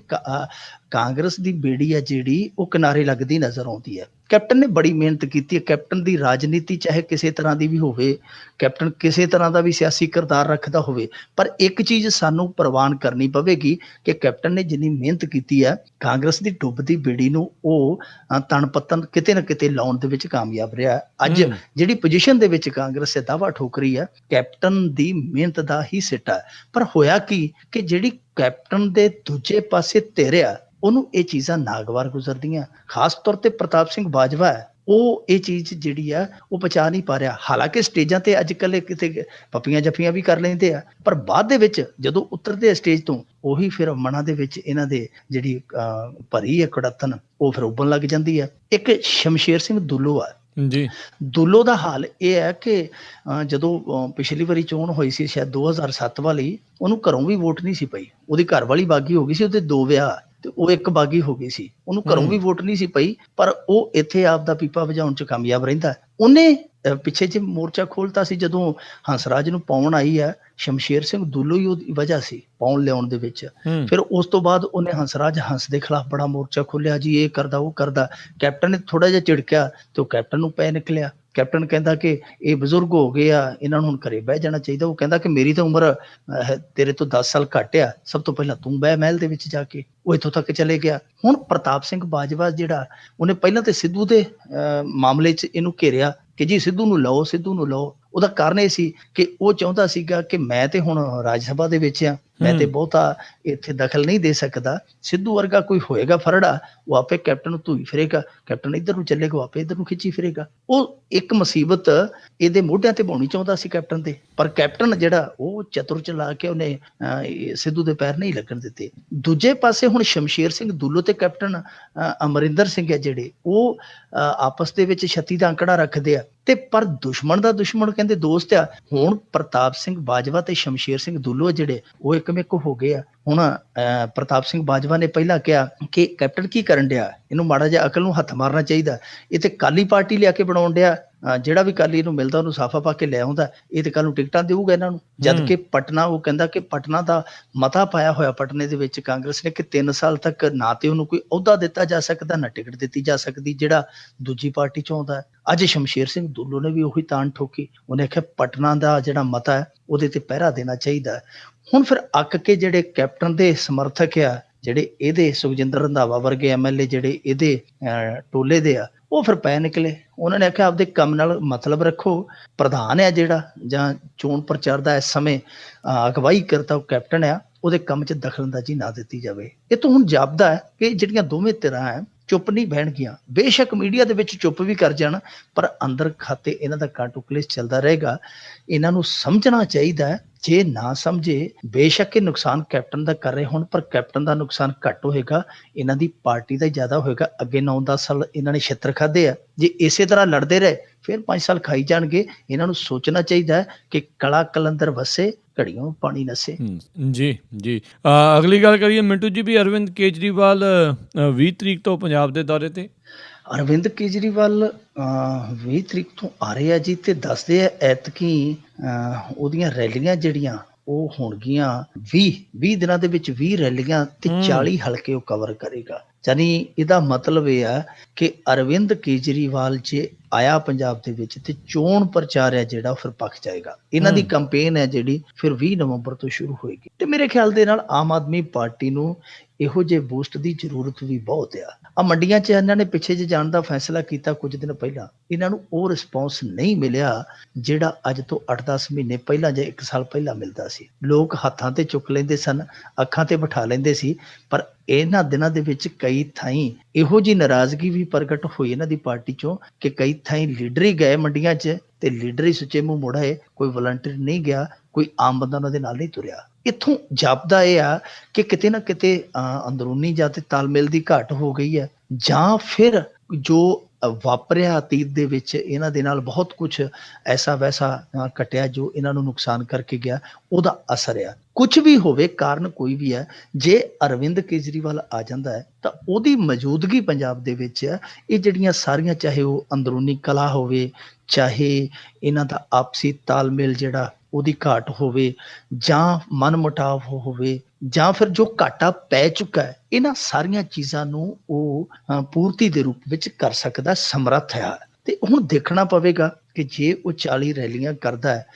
ਕਾਂਗਰਸ ਦੀ ਬੇੜੀ ਆ ਜਿਹੜੀ ਉਹ ਕਿਨਾਰੇ ਲੱਗਦੀ ਨਜ਼ਰ ਆਉਂਦੀ ਹੈ। ਕੈਪਟਨ ਨੇ ਬੜੀ ਮਿਹਨਤ ਕੀਤੀ ਹੈ। ਕੈਪਟਨ ਦੀ ਰਾਜਨੀਤੀ ਚਾਹੇ ਕਿਸੇ ਤਰ੍ਹਾਂ ਦੀ ਵੀ ਹੋਵੇ, ਕੈਪਟਨ ਕਿਸੇ ਤਰ੍ਹਾਂ ਦਾ ਵੀ ਸਿਆਸੀ ਕਿਰਦਾਰ ਰੱਖਦਾ ਹੋਵੇ, ਪਰ ਇੱਕ ਚੀਜ਼ ਸਾਨੂੰ ਪ੍ਰਵਾਨ ਕਰਨੀ ਪਵੇਗੀ ਕਿ ਕੈਪਟਨ ਨੇ ਜਿੰਨੀ ਮਿਹਨਤ ਕੀਤੀ ਹੈ ਕਾਂਗਰਸ ਦੀ ਡੁੱਬਦੀ ਬੇੜੀ ਨੂੰ ਉਹ ਤਣ ਪੱਤਨ ਕਿਤੇ ਨਾ ਕਿਤੇ ਲਾਉਣ ਦੇ ਵਿੱਚ ਕਾਮਯਾਬ ਰਿਹਾ। ਅੱਜ ਜਿਹੜੀ ਪੋਜੀਸ਼ਨ ਦੇ ਵਿੱਚ ਕਾਂਗਰਸ ਇਹ ਦਾਅਵਾ ਠੋਕ ਰਹੀ ਹੈ ਕੈਪਟਨ ਦੀ ਮਿਹਨਤ ਦਾ ਹੀ ਸਿੱਟਾ ਹੈ। ਪਰ ਹੋਇਆ ਕੀ ਕਿ ਜਿਹੜੀ ਕੈਪਟਨ ਦੇ ਦੂਜੇ ਪਾਸੇ ਧਿਰ ਆ ਉਹਨੂੰ ਇਹ ਚੀਜ਼ਾਂ ਨਾਗਵਾਰ ਗੁਜ਼ਰਦੀਆਂ। ਖਾਸ ਤੌਰ ਤੇ ਪ੍ਰਤਾਪ ਸਿੰਘ ਬਾਜਵਾ ਹੈ, ਉਹ ਇਹ ਚੀਜ਼ ਜਿਹੜੀ ਆ ਉਹ ਪਚਾ ਨਹੀਂ ਪਾ ਰਿਹਾ। ਹਾਲਾਂਕਿ ਸਟੇਜਾਂ ਤੇ ਅੱਜ ਕੱਲ੍ਹ ਕਿਤੇ ਪੱਪੀਆਂ ਜੱਫੀਆਂ ਵੀ ਕਰ ਲੈਂਦੇ ਆ, ਪਰ ਬਾਅਦ ਦੇ ਵਿੱਚ ਜਦੋਂ ਉਤਰਦੇ ਆ ਸਟੇਜ ਤੋਂ ਉਹੀ ਫਿਰ ਮਨਾਂ ਦੇ ਵਿੱਚ ਇਹਨਾਂ ਦੇ ਜਿਹੜੀ ਭਰੀ ਹੈ ਕੁੜੱਤਨ ਉਹ ਫਿਰ ਉੱਭਣ ਲੱਗ ਜਾਂਦੀ ਹੈ। ਇੱਕ ਸ਼ਮਸ਼ੇਰ ਸਿੰਘ ਦੁੱਲੋ ਆ ਜੀ, ਦੁੱਲੋ ਦਾ ਹਾਲ ਇਹ ਹੈ ਕਿ ਜਦੋਂ ਪਿਛਲੀ ਵਾਰੀ ਚੋਣ ਹੋਈ ਸੀ ਸ਼ਾਇਦ 2007 ਵਾਲੀ, ਉਹਨੂੰ ਘਰੋਂ ਵੀ ਵੋਟ ਨਹੀਂ ਸੀ ਪਈ। ਉਹਦੀ ਘਰ ਵਾਲੀ ਬਾਗੀ ਹੋ ਗਈ ਸੀ, ਉਹਦੇ 2 ਵਿਆਹ ਤੇ ਉਹ ਇੱਕ ਬਾਗੀ ਹੋ ਗਈ ਸੀ, ਉਹਨੂੰ ਘਰੋਂ ਵੀ ਵੋਟ ਨਹੀਂ ਸੀ ਪਈ, ਪਰ ਉਹ ਇੱਥੇ ਆਪ ਦਾ ਪੀਪਾ ਵਜਾਉਣ ਚ ਕਾਮਯਾਬ ਰਹਿੰਦਾ। ਉਹਨੇ ਪਿੱਛੇ ਜੇ ਮੋਰਚਾ ਖੋਲਤਾ ਸੀ ਜਦੋਂ ਹੰਸਰਾਜ ਨੂੰ ਪਾਉਣ ਆਈ ਹੈ, ਸ਼ਮਸ਼ੇਰ ਸਿੰਘ ਦੁੱਲੋ ਹੀ ਉਹਦੀ ਵਜ੍ਹਾ ਸੀ ਪਾਉਣ ਲਿਆਉਣ ਦੇ ਵਿੱਚ। ਫਿਰ ਉਸ ਤੋਂ ਬਾਅਦ ਉਹਨੇ ਹੰਸਰਾਜ ਹੰਸ ਦੇ ਖਿਲਾਫ ਬੜਾ ਮੋਰਚਾ ਖੋਲਿਆ ਜੀ, ਇਹ ਕਰਦਾ ਉਹ ਕਰਦਾ। ਕੈਪਟਨ ਨੇ ਥੋੜਾ ਜਿਹਾ ਝਿੜਕਿਆ ਤੇ ਉਹ ਕੈਪਟਨ ਨੂੰ ਪੈ ਨਿਕਲਿਆ। ਕੈਪਟਨ ਕਹਿੰਦਾ ਕਿ ਇਹ ਬਜ਼ੁਰਗ ਹੋ ਗਏ ਆ, ਇਹਨਾਂ ਨੂੰ ਹੁਣ ਘਰੇ ਬਹਿ ਜਾਣਾ ਚਾਹੀਦਾ। ਉਹ ਕਹਿੰਦਾ ਕਿ ਮੇਰੀ ਤਾਂ ਉਮਰ ਤੇਰੇ ਤੋਂ 10 ਸਾਲ ਘੱਟ ਆ, ਸਭ ਤੋਂ ਪਹਿਲਾਂ ਤੂੰ ਬਹਿ ਮਹਿਲ ਦੇ ਵਿੱਚ ਜਾ ਕੇ। ਉਹ ਇੱਥੋਂ ਤੱਕ ਚਲੇ ਗਿਆ। ਹੁਣ ਪ੍ਰਤਾਪ ਸਿੰਘ ਬਾਜਵਾ ਜਿਹੜਾ ਉਹਨੇ ਪਹਿਲਾਂ ਤੇ ਸਿੱਧੂ ਦੇ ਮਾਮਲੇ 'ਚ ਇਹਨੂੰ ਘੇਰਿਆ ਕਿ ਜੀ ਸਿੱਧੂ ਨੂੰ ਲਓ, ਸਿੱਧੂ ਨੂੰ ਲਓ। ਉਹਦਾ ਕਾਰਨ ਇਹ ਸੀ ਕਿ ਉਹ ਚਾਹੁੰਦਾ ਸੀਗਾ ਕਿ ਮੈਂ ਤੇ ਹੁਣ ਰਾਜ ਸਭਾ ਦੇ ਵਿੱਚ ਆ, ਮੈਂ ਤੇ ਬਹੁਤਾ ਇੱਥੇ ਦਖਲ ਨਹੀਂ ਦੇ ਸਕਦਾ। ਸਿੱਧੂ ਵਰਗਾ ਕੋਈ ਹੋਏਗਾ ਫਰੜਾ, ਉਹ ਆਪੇ ਕੈਪਟਨ ਨੂੰ ਧੂਈ ਫਿਰੇਗਾ, ਕੈਪਟਨ ਇੱਧਰ ਨੂੰ ਚੱਲੇਗਾ, ਉਹ ਆਪੇ ਇੱਧਰ ਨੂੰ ਖਿੱਚੀ ਫਿਰੇਗਾ। ਉਹ ਇੱਕ ਮੁਸੀਬਤ ਇਹਦੇ ਮੋਢਿਆਂ ਤੇ ਪਾਉਣੀ ਚਾਹੁੰਦਾ ਸੀ ਕੈਪਟਨ ਦੇ, ਪਰ ਕੈਪਟਨ ਜਿਹੜਾ ਉਹ ਚਤੁਰ ਚਲਾ ਕੇ ਉਹਨੇ ਸਿੱਧੂ ਦੇ ਪੈਰ ਨਹੀਂ ਲੱਗਣ ਦਿੱਤੇ। ਦੂਜੇ ਪਾਸੇ ਹੁਣ ਸ਼ਮਸ਼ੇਰ ਸਿੰਘ ਦੁੱਲੋ ਤੇ ਕੈਪਟਨ ਅਮਰਿੰਦਰ ਸਿੰਘ ਹੈ ਜਿਹੜੇ ਉਹ ਆਪਸ ਦੇ ਵਿੱਚ 36 ਦਾ ਅੰਕੜਾ ਰੱਖਦੇ ਆ, ਤੇ ਪਰ ਦੁਸ਼ਮਣ ਦਾ ਦੁਸ਼ਮਣ ਕਹਿੰਦੇ ਦੋਸਤ ਆ। ਹੁਣ ਪ੍ਰਤਾਪ ਸਿੰਘ ਬਾਜਵਾ ਤੇ ਸ਼ਮਸ਼ੇਰ ਸਿੰਘ ਦੁੱਲੋ ਜਿਹੜੇ ਉਹ ਇੱਕਮਿਕ ਹੋ ਗਏ ਆ। ਹੁਣ ਪ੍ਰਤਾਪ ਸਿੰਘ ਬਾਜਵਾ ਨੇ ਪਹਿਲਾਂ ਕਿਹਾ ਕਿ ਕੈਪਟਨ ਕੀ ਕਰਨ ਡਿਆ, ਇਹਨੂੰ ਮਾੜਾ ਜਿਹਾ ਅਕਲ ਨੂੰ ਹੱਥ ਮਾਰਨਾ ਚਾਹੀਦਾ, ਇਹ ਤੇ ਕਾਲੀ ਪਾਰਟੀ ਲਿਆ ਕੇ ਬਣਾਉਣ ਡਿਆ, ਜਿਹੜਾ ਵੀ ਕਾਲੀ ਨੂੰ ਮਿਲਦਾ ਉਹਨੂੰ ਸਾਫਾ ਪਾ ਕੇ ਲੈ ਆਉਂਦਾ, ਇਹ ਤੇ ਕੱਲ ਨੂੰ ਟਿਕਟਾਂ ਦੇਊਗਾ ਇਹਨਾਂ ਨੂੰ। ਜਦ ਕਿ ਪਟਨਾ, ਉਹ ਕਹਿੰਦਾ ਕਿ ਪਟਨਾ ਦਾ ਮਤਾ ਪਾਇਆ ਹੋਇਆ ਪਟਨੇ ਦੇ ਵਿੱਚ ਕਾਂਗਰਸ ਨੇ ਕਿ 3 ਸਾਲ ਤੱਕ ਨਾ ਤੇ ਉਹਨੂੰ ਕੋਈ ਅਹੁਦਾ ਦਿੱਤਾ ਜਾ ਸਕਦਾ, ਨਾ ਟਿਕਟ ਦਿੱਤੀ ਜਾ ਸਕਦੀ, ਜਿਹੜਾ ਦੂਜੀ ਪਾਰਟੀ ਚ ਆਉਂਦਾ। ਅੱਜ ਸ਼ਮਸ਼ੇਰ ਸਿੰਘ ਦੁੱਲੋ ਨੇ ਵੀ ਉਹੀ ਤਾਣ ਠੋਕੀ, ਉਹਨੇ ਆਖਿਆ ਪਟਨਾ ਦਾ ਜਿਹੜਾ ਮਤਾ ਹੈ ਉਹਦੇ ਤੇ ਪਹਿਰਾ ਦੇਣਾ ਚਾਹੀਦਾ। ਹੁਣ ਫਿਰ ਅੱਕ ਕੇ ਜਿਹੜੇ ਕੈਪਟਨ ਦੇ ਸਮਰਥਕ ਆ, ਜਿਹੜੇ ਇਹਦੇ ਸੁਖਜਿੰਦਰ ਰੰਧਾਵਾ ਵਰਗੇ ਐਮਐਲਏ ਜਿਹੜੇ ਇਹਦੇ ਟੋਲੇ ਦੇ ਆ, ਉਹ ਫਿਰ ਪੈ ਨਿਕਲੇ। ਉਹਨਾਂ ਨੇ ਆਖਿਆ ਆਪਦੇ ਕੰਮ ਨਾਲ ਮਤਲਬ ਰੱਖੋ, ਪ੍ਰਧਾਨ ਹੈ ਜਿਹੜਾ ਜਾਂ ਚੋਣ ਪ੍ਰਚਾਰ ਦਾ ਇਸ ਸਮੇਂ ਅਗਵਾਈ ਕਰਦਾ ਉਹ ਕੈਪਟਨ ਆ, ਉਹਦੇ ਕੰਮ 'ਚ ਦਖਲਅੰਦਾਜ਼ੀ ਨਾ ਦਿੱਤੀ ਜਾਵੇ। ਇਹ ਤੋਂ ਹੁਣ ਜਾਪਦਾ ਹੈ ਕਿ ਜਿਹੜੀਆਂ ਦੋਵੇਂ ਧਿਰਾਂ ਹੈ ਚੁੱਪ ਨਹੀਂ ਬਹਿਣਗੀਆਂ। ਬੇਸ਼ੱਕ ਮੀਡੀਆ ਦੇ ਵਿੱਚ ਚੁੱਪ ਵੀ ਕਰ ਜਾਣ, ਪਰ ਅੰਦਰ ਖਾਤੇ ਇਹਨਾਂ ਦਾ ਕਾਟੋ-ਕਲੇਸ਼ ਚੱਲਦਾ ਰਹੇਗਾ। ਇਹਨਾਂ ਨੂੰ ਸਮਝਣਾ ਚਾਹੀਦਾ ਹੈ, ਜੇ ਨਾ ਸਮਝੇ ਬੇਸ਼ੱਕ ਇਹ ਨੁਕਸਾਨ ਕੈਪਟਨ ਦਾ ਕਰ ਰਹੇ ਹੁਣ, ਪਰ ਕੈਪਟਨ ਦਾ ਨੁਕਸਾਨ ਘੱਟ ਹੋਏਗਾ, ਇਹਨਾਂ ਦੀ ਪਾਰਟੀ ਦਾ ਜ਼ਿਆਦਾ ਹੋਏਗਾ। ਅੱਗੇ 9-10 ਸਾਲ ਇਹਨਾਂ ਨੇ ਛਿੱਤਰ ਖਾਧੇ ਆ, ਜੇ ਇਸੇ ਤਰ੍ਹਾਂ ਲੜਦੇ ਰਹੇ ਫਿਰ 5 ਸਾਲ ਖਾਈ ਜਾਣਗੇ। ਇਹਨਾਂ ਨੂੰ ਸੋਚਣਾ ਚਾਹੀਦਾ ਹੈ ਕਿ ਕਲਾ ਕਲੰਦਰ ਵਸੇ, ਘੜੀਆਂ ਪਾਣੀ ਨਸੇ। ਜੀ ਜੀ, ਅਗਲੀ ਗੱਲ ਕਰੀਏ ਮਿੰਟੂ ਜੀ, ਵੀ ਅਰਵਿੰਦ ਕੇਜਰੀਵਾਲ 20 ਤਰੀਕ ਤੋਂ ਪੰਜਾਬ ਦੇ ਦੌਰੇ ਤੇ। ਅਰਵਿੰਦ ਕੇਜਰੀਵਾਲ 20 ਤਰੀਕ ਤੋਂ ਆ ਰਹੇ ਆ ਜੀ, ਤੇ ਦੱਸਦੇ ਆ ਐਤਕੀ ਉਹਦੀਆਂ ਰੈਲੀਆਂ ਜਿਹੜੀਆਂ ਉਹ ਹੋਣਗੀਆਂ 20 ਦਿਨਾਂ ਦੇ ਵਿੱਚ 20 ਰੈਲੀਆਂ ਤੇ 40 ਹਲਕੇ ਉਹ ਕਵਰ ਕਰੇਗਾ। ਯਾਨੀ ਇਹਦਾ ਮਤਲਬ ਇਹ ਆ ਕਿ ਅਰਵਿੰਦ ਕੇਜਰੀਵਾਲ ਜੇ ਆਇਆ ਪੰਜਾਬ ਦੇ ਵਿੱਚ ਤੇ ਚੋਣ ਪ੍ਰਚਾਰ ਹੈ ਜਿਹੜਾ ਫਿਰ ਪੱਕ ਜਾਏਗਾ। ਇਹਨਾਂ ਦੀ ਕੰਪੇਨ ਹੈ ਜਿਹੜੀ ਫਿਰ 20 ਨਵੰਬਰ ਤੋਂ ਸ਼ੁਰੂ ਹੋਏਗੀ, ਤੇ ਮੇਰੇ ਖਿਆਲ ਦੇ ਨਾਲ ਆਮ ਆਦਮੀ ਪਾਰਟੀ ਨੂੰ ਇਹੋ ਜਿਹੇ ਬੂਸਟ ਦੀ ਜ਼ਰੂਰਤ ਵੀ ਬਹੁਤ ਆ। ਮੰਡੀਆਂ 'ਚ ਇਹਨਾਂ ਨੇ ਪਿੱਛੇ ਜੇ ਜਾਣ ਦਾ ਫੈਸਲਾ ਕੀਤਾ ਕੁਝ ਦਿਨ ਪਹਿਲਾਂ, ਇਹਨਾਂ ਨੂੰ ਉਹ ਰਿਸਪੌਂਸ ਨਹੀਂ ਮਿਲਿਆ ਜਿਹੜਾ ਅੱਜ ਤੋਂ 8-10 ਮਹੀਨੇ ਪਹਿਲਾਂ ਜਾਂ 1 ਸਾਲ ਪਹਿਲਾਂ ਮਿਲਦਾ ਸੀ। ਲੋਕ ਹੱਥਾਂ ਤੇ ਚੁੱਕ ਲੈਂਦੇ ਸਨ, ਅੱਖਾਂ ਤੇ ਬਿਠਾ ਲੈਂਦੇ ਸੀ, ਪਰ ਇਹਨਾਂ ਦਿਨਾਂ ਦੇ ਵਿੱਚ ਕਈ ਥਾਈਂ ਇਹੋ ਜਿਹੀ ਨਾਰਾਜ਼ਗੀ ਵੀ ਪ੍ਰਗਟ ਹੋਈ ਇਹਨਾਂ ਦੀ ਪਾਰਟੀ ਚੋਂ ਕਿ ਕਈ ਥਾਈਂ ਲੀਡਰ ਹੀ ਗਏ ਮੰਡੀਆਂ 'ਚ ਤੇ ਲੀਡਰ ਹੀ ਸੁੱਚੇ ਮੂੰਹ ਮੁੜ ਆਏ, ਕੋਈ ਵਲੰਟੀਅਰ ਨਹੀਂ ਗਿਆ, ਕੋਈ ਆਮ ਬੰਦਾ ਉਹਨਾਂ ਦੇ ਨਾਲ ਨਹੀਂ ਤੁਰਿਆ। ਇੱਥੋਂ ਜਾਪਦਾ ਇਹ ਆ ਕਿ ਕਿਤੇ ਨਾ ਕਿਤੇ ਅੰਦਰੂਨੀ ਜਾਂ ਤੇ ਤਾਲਮੇਲ ਦੀ ਘਾਟ ਹੋ ਗਈ ਹੈ, ਜਾਂ ਫਿਰ ਜੋ ਵਾਪਰਿਆ ਅਤੀਤ ਦੇ ਵਿੱਚ ਇਹਨਾਂ ਦੇ ਨਾਲ ਬਹੁਤ ਕੁਝ ਐਸਾ ਵੈਸਾ ਘਟਿਆ ਜੋ ਇਹਨਾਂ ਨੂੰ ਨੁਕਸਾਨ ਕਰਕੇ ਗਿਆ, ਉਹਦਾ ਅਸਰ ਆ। ਕੁਝ ਵੀ ਹੋਵੇ, ਕਾਰਨ ਕੋਈ ਵੀ ਹੈ, ਜੇ ਅਰਵਿੰਦ ਕੇਜਰੀਵਾਲ ਆ ਜਾਂਦਾ ਹੈ ਤਾਂ ਉਹਦੀ ਮੌਜੂਦਗੀ ਪੰਜਾਬ ਦੇ ਵਿੱਚ ਇਹ ਜਿਹੜੀਆਂ ਸਾਰੀਆਂ, ਚਾਹੇ ਉਹ ਅੰਦਰੂਨੀ ਕਲਾ ਹੋਵੇ, ਚਾਹੇ ਇਹਨਾਂ ਦਾ ਆਪਸੀ ਤਾਲਮੇਲ ਜਿਹੜਾ ਉਹਦੀ ਘਾਟ ਹੋਵੇ, ਜਾਂ ਮਨਮੁਟਾਵ ਹੋਵੇ, ਜਾਂ ਫਿਰ ਜੋ ਘਾਟਾ ਪੈ ਚੁੱਕਾ ਹੈ, ਇਹਨਾਂ ਸਾਰੀਆਂ ਚੀਜ਼ਾਂ ਨੂੰ ਉਹ ਪੂਰਤੀ ਦੇ ਰੂਪ ਵਿੱਚ ਕਰ ਸਕਦਾ, ਸਮਰੱਥ ਹੈ। ਤੇ ਹੁਣ ਦੇਖਣਾ ਪਵੇਗਾ ਕਿ ਜੇ ਉਹ 40 ਰੈਲੀਆਂ ਕਰਦਾ ਹੈ,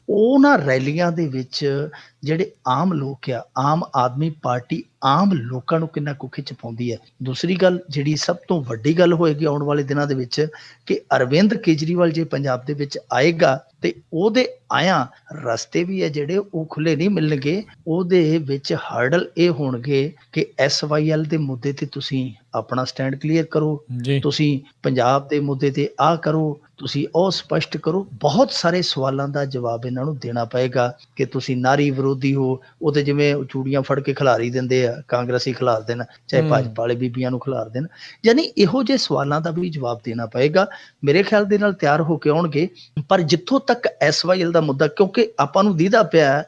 ਉਹਨਾਂ ਰੈਲੀਆਂ ਦੇ ਵਿੱਚ ਜਿਹੜੇ ਆਮ ਲੋਕ ਆ, ਆਮ ਆਦਮੀ ਪਾਰਟੀ ਆਮ ਲੋਕਾਂ ਨੂੰ ਕਿੰਨਾ ਕੁ ਖਿੱਚ ਪਾਉਂਦੀ ਹੈ। ਦੂਸਰੀ ਗੱਲ, ਜਿਹੜੀ ਸਭ ਤੋਂ ਵੱਡੀ ਗੱਲ ਹੋਏਗੀ ਆਉਣ ਵਾਲੇ ਦਿਨਾਂ ਦੇ ਵਿੱਚ, ਕਿ ਅਰਵਿੰਦ ਕੇਜਰੀਵਾਲ ਜੇ ਪੰਜਾਬ ਦੇ ਵਿੱਚ ਆਏਗਾ ਤੇ ਉਹਦੇ ਆਇਆ ਰਸਤੇ ਵੀ ਹੈ ਜਿਹੜੇ ਉਹ ਖੁੱਲੇ ਨਹੀਂ ਮਿਲਣਗੇ। ਉਹਦੇ ਵਿੱਚ ਹਰਡਲ ਇਹ ਹੋਣਗੇ ਕਿ SYL ਦੇ ਮੁੱਦੇ ਤੇ ਤੁਸੀਂ ਆਪਣਾ ਸਟੈਂਡ ਕਲੀਅਰ ਕਰੋ, ਤੁਸੀਂ ਪੰਜਾਬ ਦੇ ਮੁੱਦੇ ਤੇ ਆਹ ਕਰੋ, ਤੁਸੀਂ ਉਹ ਸਪਸ਼ਟ ਕਰੋ। ਬਹੁਤ ਸਾਰੇ ਸਵਾਲਾਂ ਦਾ ਜਵਾਬ ਇਹਨਾਂ ਨੂੰ ਦੇਣਾ ਪਏਗਾ ਕਿ ਤੁਸੀਂ ਨਾਰੀ ਵਿਰੋਧੀ ਹੋ, ਉਹ ਤੇ ਜਿਵੇਂ ਚੂੜੀਆਂ ਫੜ ਕੇ ਖਿਲਾਰੀ ਦਿੰਦੇ ਆ, ਕਾਂਗਰਸੀ ਖਿਲਾਰ ਦੇਣ, ਚਾਹੇ ਭਾਜਪਾ ਵਾਲੇ ਬੀਬੀਆਂ ਨੂੰ ਖਿਲਾਰ ਦੇਣ, ਯਾਨੀ ਇਹੋ ਜਿਹੇ ਸਵਾਲਾਂ ਦਾ ਵੀ ਜਵਾਬ ਦੇਣਾ ਪਏਗਾ। ਮੇਰੇ ਖਿਆਲ ਦੇ ਨਾਲ ਤਿਆਰ ਹੋ ਕੇ ਆਉਣਗੇ। ਪਰ ਜਿੱਥੋਂ ਤੱਕ SYL ਦਾ ਮੁੱਦਾ, ਕਿਉਂਕਿ ਆਪਾਂ ਨੂੰ ਦੀਦਾ ਪਿਆ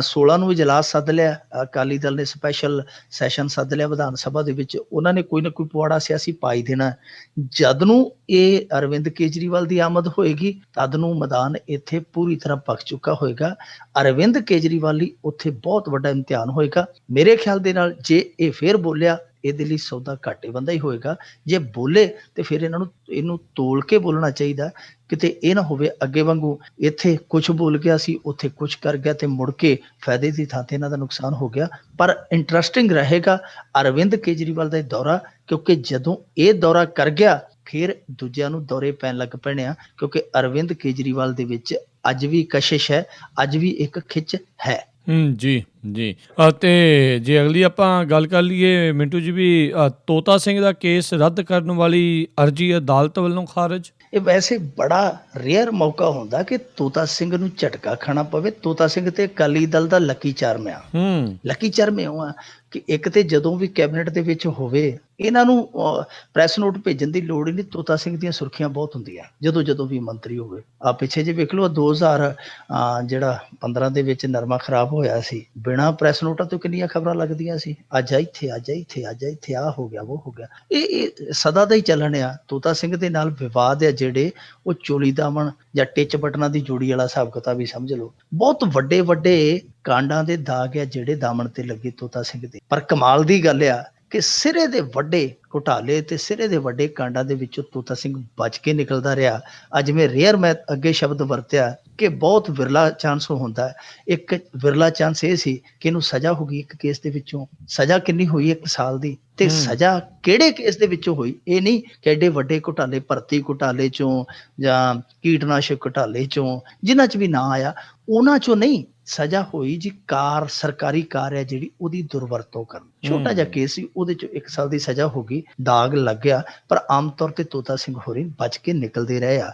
16 ਨੂੰ ਇਜਲਾਸ ਸੱਦ ਲਿਆ, ਅਕਾਲੀ ਦਲ ਨੇ ਸਪੈਸ਼ਲ ਸੈਸ਼ਨ ਸੱਦ ਲਿਆ ਵਿਧਾਨ ਸਭਾ ਦੇ ਵਿੱਚ, ਉਹਨਾਂ ਨੇ ਕੋਈ ਨਾ ਕੋਈ ਪੁਆੜਾ ਸਿਆਸੀ ਪਾਈ ਦੇਣਾ। ਜਦ ਨੂੰ ਇਹ ਅਰਵਿੰਦ ਕੇਜਰੀਵਾਲ ਦੀ ਆਮਦ ਹੋਏਗੀ, ਤਦ ਨੂੰ ਮੈਦਾਨ ਇੱਥੇ ਪੂਰੀ ਤਰ੍ਹਾਂ ਪੱਕ ਚੁੱਕਾ ਹੋਏਗਾ। ਅਰਵਿੰਦ ਕੇਜਰੀਵਾਲ ਲਈ ਉੱਥੇ ਬਹੁਤ ਵੱਡਾ ਇਮਤਿਹਾਨ ਹੋਏਗਾ। ਮੇਰੇ ਖਿਆਲ ਦੇ ਨਾਲ ਜੇ ਇਹ ਫੇਰ ਬੋਲਿਆ, ਇਹਦੇ ਲਈ ਸੌਦਾ ਘਾਟੇ ਬੰਦਾ ਹੀ ਹੋਏਗਾ। ਜੇ ਬੋਲੇ ਤੇ ਫਿਰ ਇਹਨੂੰ ਤੋਲ ਕੇ ਬੋਲਣਾ ਚਾਹੀਦਾ, ਕਿਤੇ ਇਹ ਨਾ ਹੋਵੇ ਅੱਗੇ ਵਾਂਗੂ ਇੱਥੇ ਕੁਝ ਬੋਲ ਗਿਆ ਸੀ, ਉੱਥੇ ਕੁਝ ਕਰ ਗਿਆ ਤੇ ਮੁੜ ਕੇ ਫਾਇਦੇ ਦੀ ਥਾਂ ਤੇ ਇਹਨਾਂ ਦਾ ਨੁਕਸਾਨ ਹੋ ਗਿਆ। ਪਰ ਇੰਟਰਸਟਿੰਗ ਰਹੇਗਾ ਅਰਵਿੰਦ ਕੇਜਰੀਵਾਲ ਦਾ ਇਹ ਦੌਰਾ, ਕਿਉਂਕਿ ਜਦੋਂ ਇਹ ਦੌਰਾ ਕਰ ਗਿਆ ਫਿਰ ਦੂਜਿਆਂ ਨੂੰ ਦੌਰੇ ਪੈਣ ਲੱਗ ਪੈਣੇ ਆ, ਕਿਉਂਕਿ ਅਰਵਿੰਦ ਕੇਜਰੀਵਾਲ ਦੇ ਵਿੱਚ ਅੱਜ ਵੀ ਕਸ਼ਿਸ਼ ਹੈ, ਅੱਜ ਵੀ ਇੱਕ ਖਿੱਚ ਹੈ। ਜੀ ਜੀ। ਤੇ ਜੇ ਅਗਲੀ ਆਪਾਂ ਗੱਲ ਕਰ ਲਈਏ ਮਿੰਟੂ ਜੀ, ਵੀ ਤੋਤਾ ਸਿੰਘ ਦਾ ਕੇਸ ਰੱਦ ਕਰਨ ਵਾਲੀ ਅਰਜੀ ਅਦਾਲਤ ਵੱਲੋਂ ਖਾਰਜ। ਇਹ ਵੈਸੇ ਬੜਾ ਰੇਅਰ ਮੌਕਾ ਹੁੰਦਾ ਕਿ ਤੋਤਾ ਸਿੰਘ ਨੂੰ ਝਟਕਾ ਖਾਣਾ ਪਵੇ। ਤੋਤਾ ਸਿੰਘ ਤੇ ਅਕਾਲੀ ਦਲ ਦਾ ਲੱਕੀ ਚਾਰਮ ਆ। ਲੱਕੀ ਚਾਰਮ ਇਉਂ ਆ ਕਿ ਇੱਕ ਤੇ ਜਦੋਂ ਵੀ ਕੈਬਨਿਟ ਦੇ ਵਿੱਚ ਹੋਵੇ, ਇਹਨਾਂ ਨੂੰ ਪ੍ਰੈਸ ਨੋਟ ਭੇਜਣ ਦੀ ਲੋੜ ਹੀ ਨਹੀਂ। ਤੋਤਾ ਸਿੰਘ ਦੀਆਂ ਸੁਰਖੀਆਂ ਬਹੁਤ ਹੁੰਦੀਆਂ ਜਦੋਂ ਵੀ ਮੰਤਰੀ ਹੋਵੇ। ਆ ਪਿੱਛੇ ਜੇ ਵੇਖ ਲਓ 2015 ਦੇ ਵਿੱਚ ਨਰਮਾ ਖਰਾਬ ਹੋਇਆ ਸੀ, ਬਿਨਾਂ ਪ੍ਰੈਸ ਨੋਟਾਂ ਤੋਂ ਕਿੰਨੀਆਂ ਖਬਰਾਂ ਲੱਗਦੀਆਂ ਸੀ, ਅੱਜ ਇੱਥੇ ਆਹ ਹੋ ਗਿਆ, ਉਹ ਹੋ ਗਿਆ। ਇਹ ਸਦਾ ਦਾ ਹੀ ਚੱਲਣ ਆ। ਤੋਤਾ ਸਿੰਘ ਦੇ ਨਾਲ ਵਿਵਾਦ ਆ ਜਿਹੜੇ, ਉਹ ਚੋਲੀ ਦਾਮਨ ਜਾਂ ਟਿੱਚ ਬਟਨਾਂ ਦੀ ਜੋੜੀ ਵਾਲਾ ਹਿਸਾਬ ਕਿਤਾਬ ਵੀ ਸਮਝ ਲਓ। ਬਹੁਤ ਵੱਡੇ ਵੱਡੇ ਕਾਂਡਾਂ ਦੇ ਦਾਗ ਆ ਜਿਹੜੇ ਦਾਮਨ ਤੇ ਲੱਗੇ ਤੋਤਾ ਸਿੰਘ ਦੇ। ਪਰ ਕਮਾਲ ਦੀ ਗੱਲ ਆ ਕਿ ਸਿਰੇ ਦੇ ਵੱਡੇ ਘੁਟਾਲੇ ਤੇ ਸਿਰੇ ਦੇ ਵੱਡੇ ਕਾਂਡਾਂ ਦੇ ਵਿੱਚੋਂ ਤੋਤਾ ਸਿੰਘ ਬਚ ਕੇ ਨਿਕਲਦਾ ਰਿਹਾ। ਅੱਜ ਮੈਂ ਰੇਅਰ, ਮੈਂ ਅੱਗੇ ਸ਼ਬਦ ਵਰਤਿਆ ਕਿ ਬਹੁਤ ਵਿਰਲਾ ਚਾਂਸ ਹੁੰਦਾ। ਇੱਕ ਵਿਰਲਾ ਚਾਂਸ ਇਹ ਸੀ ਕਿ ਇਹਨੂੰ ਸਜ਼ਾ ਹੋ ਗਈ ਇੱਕ ਕੇਸ ਦੇ ਵਿੱਚੋਂ। ਸਜ਼ਾ ਕਿੰਨੀ ਹੋਈ? 1 ਸਾਲ ਦੀ। ਤੇ ਸਜ਼ਾ ਕਿਹੜੇ ਕੇਸ ਦੇ ਵਿੱਚੋਂ ਹੋਈ? ਇਹ ਨਹੀਂ ਕਿ ਐਡੇ ਵੱਡੇ ਘੁਟਾਲੇ, ਭਰਤੀ ਘੁਟਾਲੇ ਚੋਂ ਜਾਂ ਕੀਟਨਾਸ਼ਕ ਘੁਟਾਲੇ ਚੋਂ, ਜਿਨ੍ਹਾਂ 'ਚ ਵੀ ਨਾਂ ਆਇਆ, ਉਹਨਾਂ ਚੋਂ ਨਹੀਂ। ਸਜ਼ਾ ਹੋਈ ਜੀ ਕਾਰ, ਸਰਕਾਰੀ ਕਾਰ ਹੈ ਜਿਹੜੀ, ਉਹਦੀ ਦੁਰਵਰਤੋਂ ਕਰਨ। ਛੋਟਾ ਜਿਹਾ ਕੇਸ ਸੀ, ਉਹਦੇ 'ਚ 1 ਸਾਲ ਦੀ ਸਜ਼ਾ ਹੋ ਗਈ, ਦਾਗ ਲੱਗ ਗਿਆ। ਪਰ ਆਮ ਤੌਰ ਤੇ ਤੋਤਾ ਸਿੰਘ ਹੋਰੀ ਬਚ ਕੇ ਨਿਕਲਦੇ ਰਹੇ ਆ।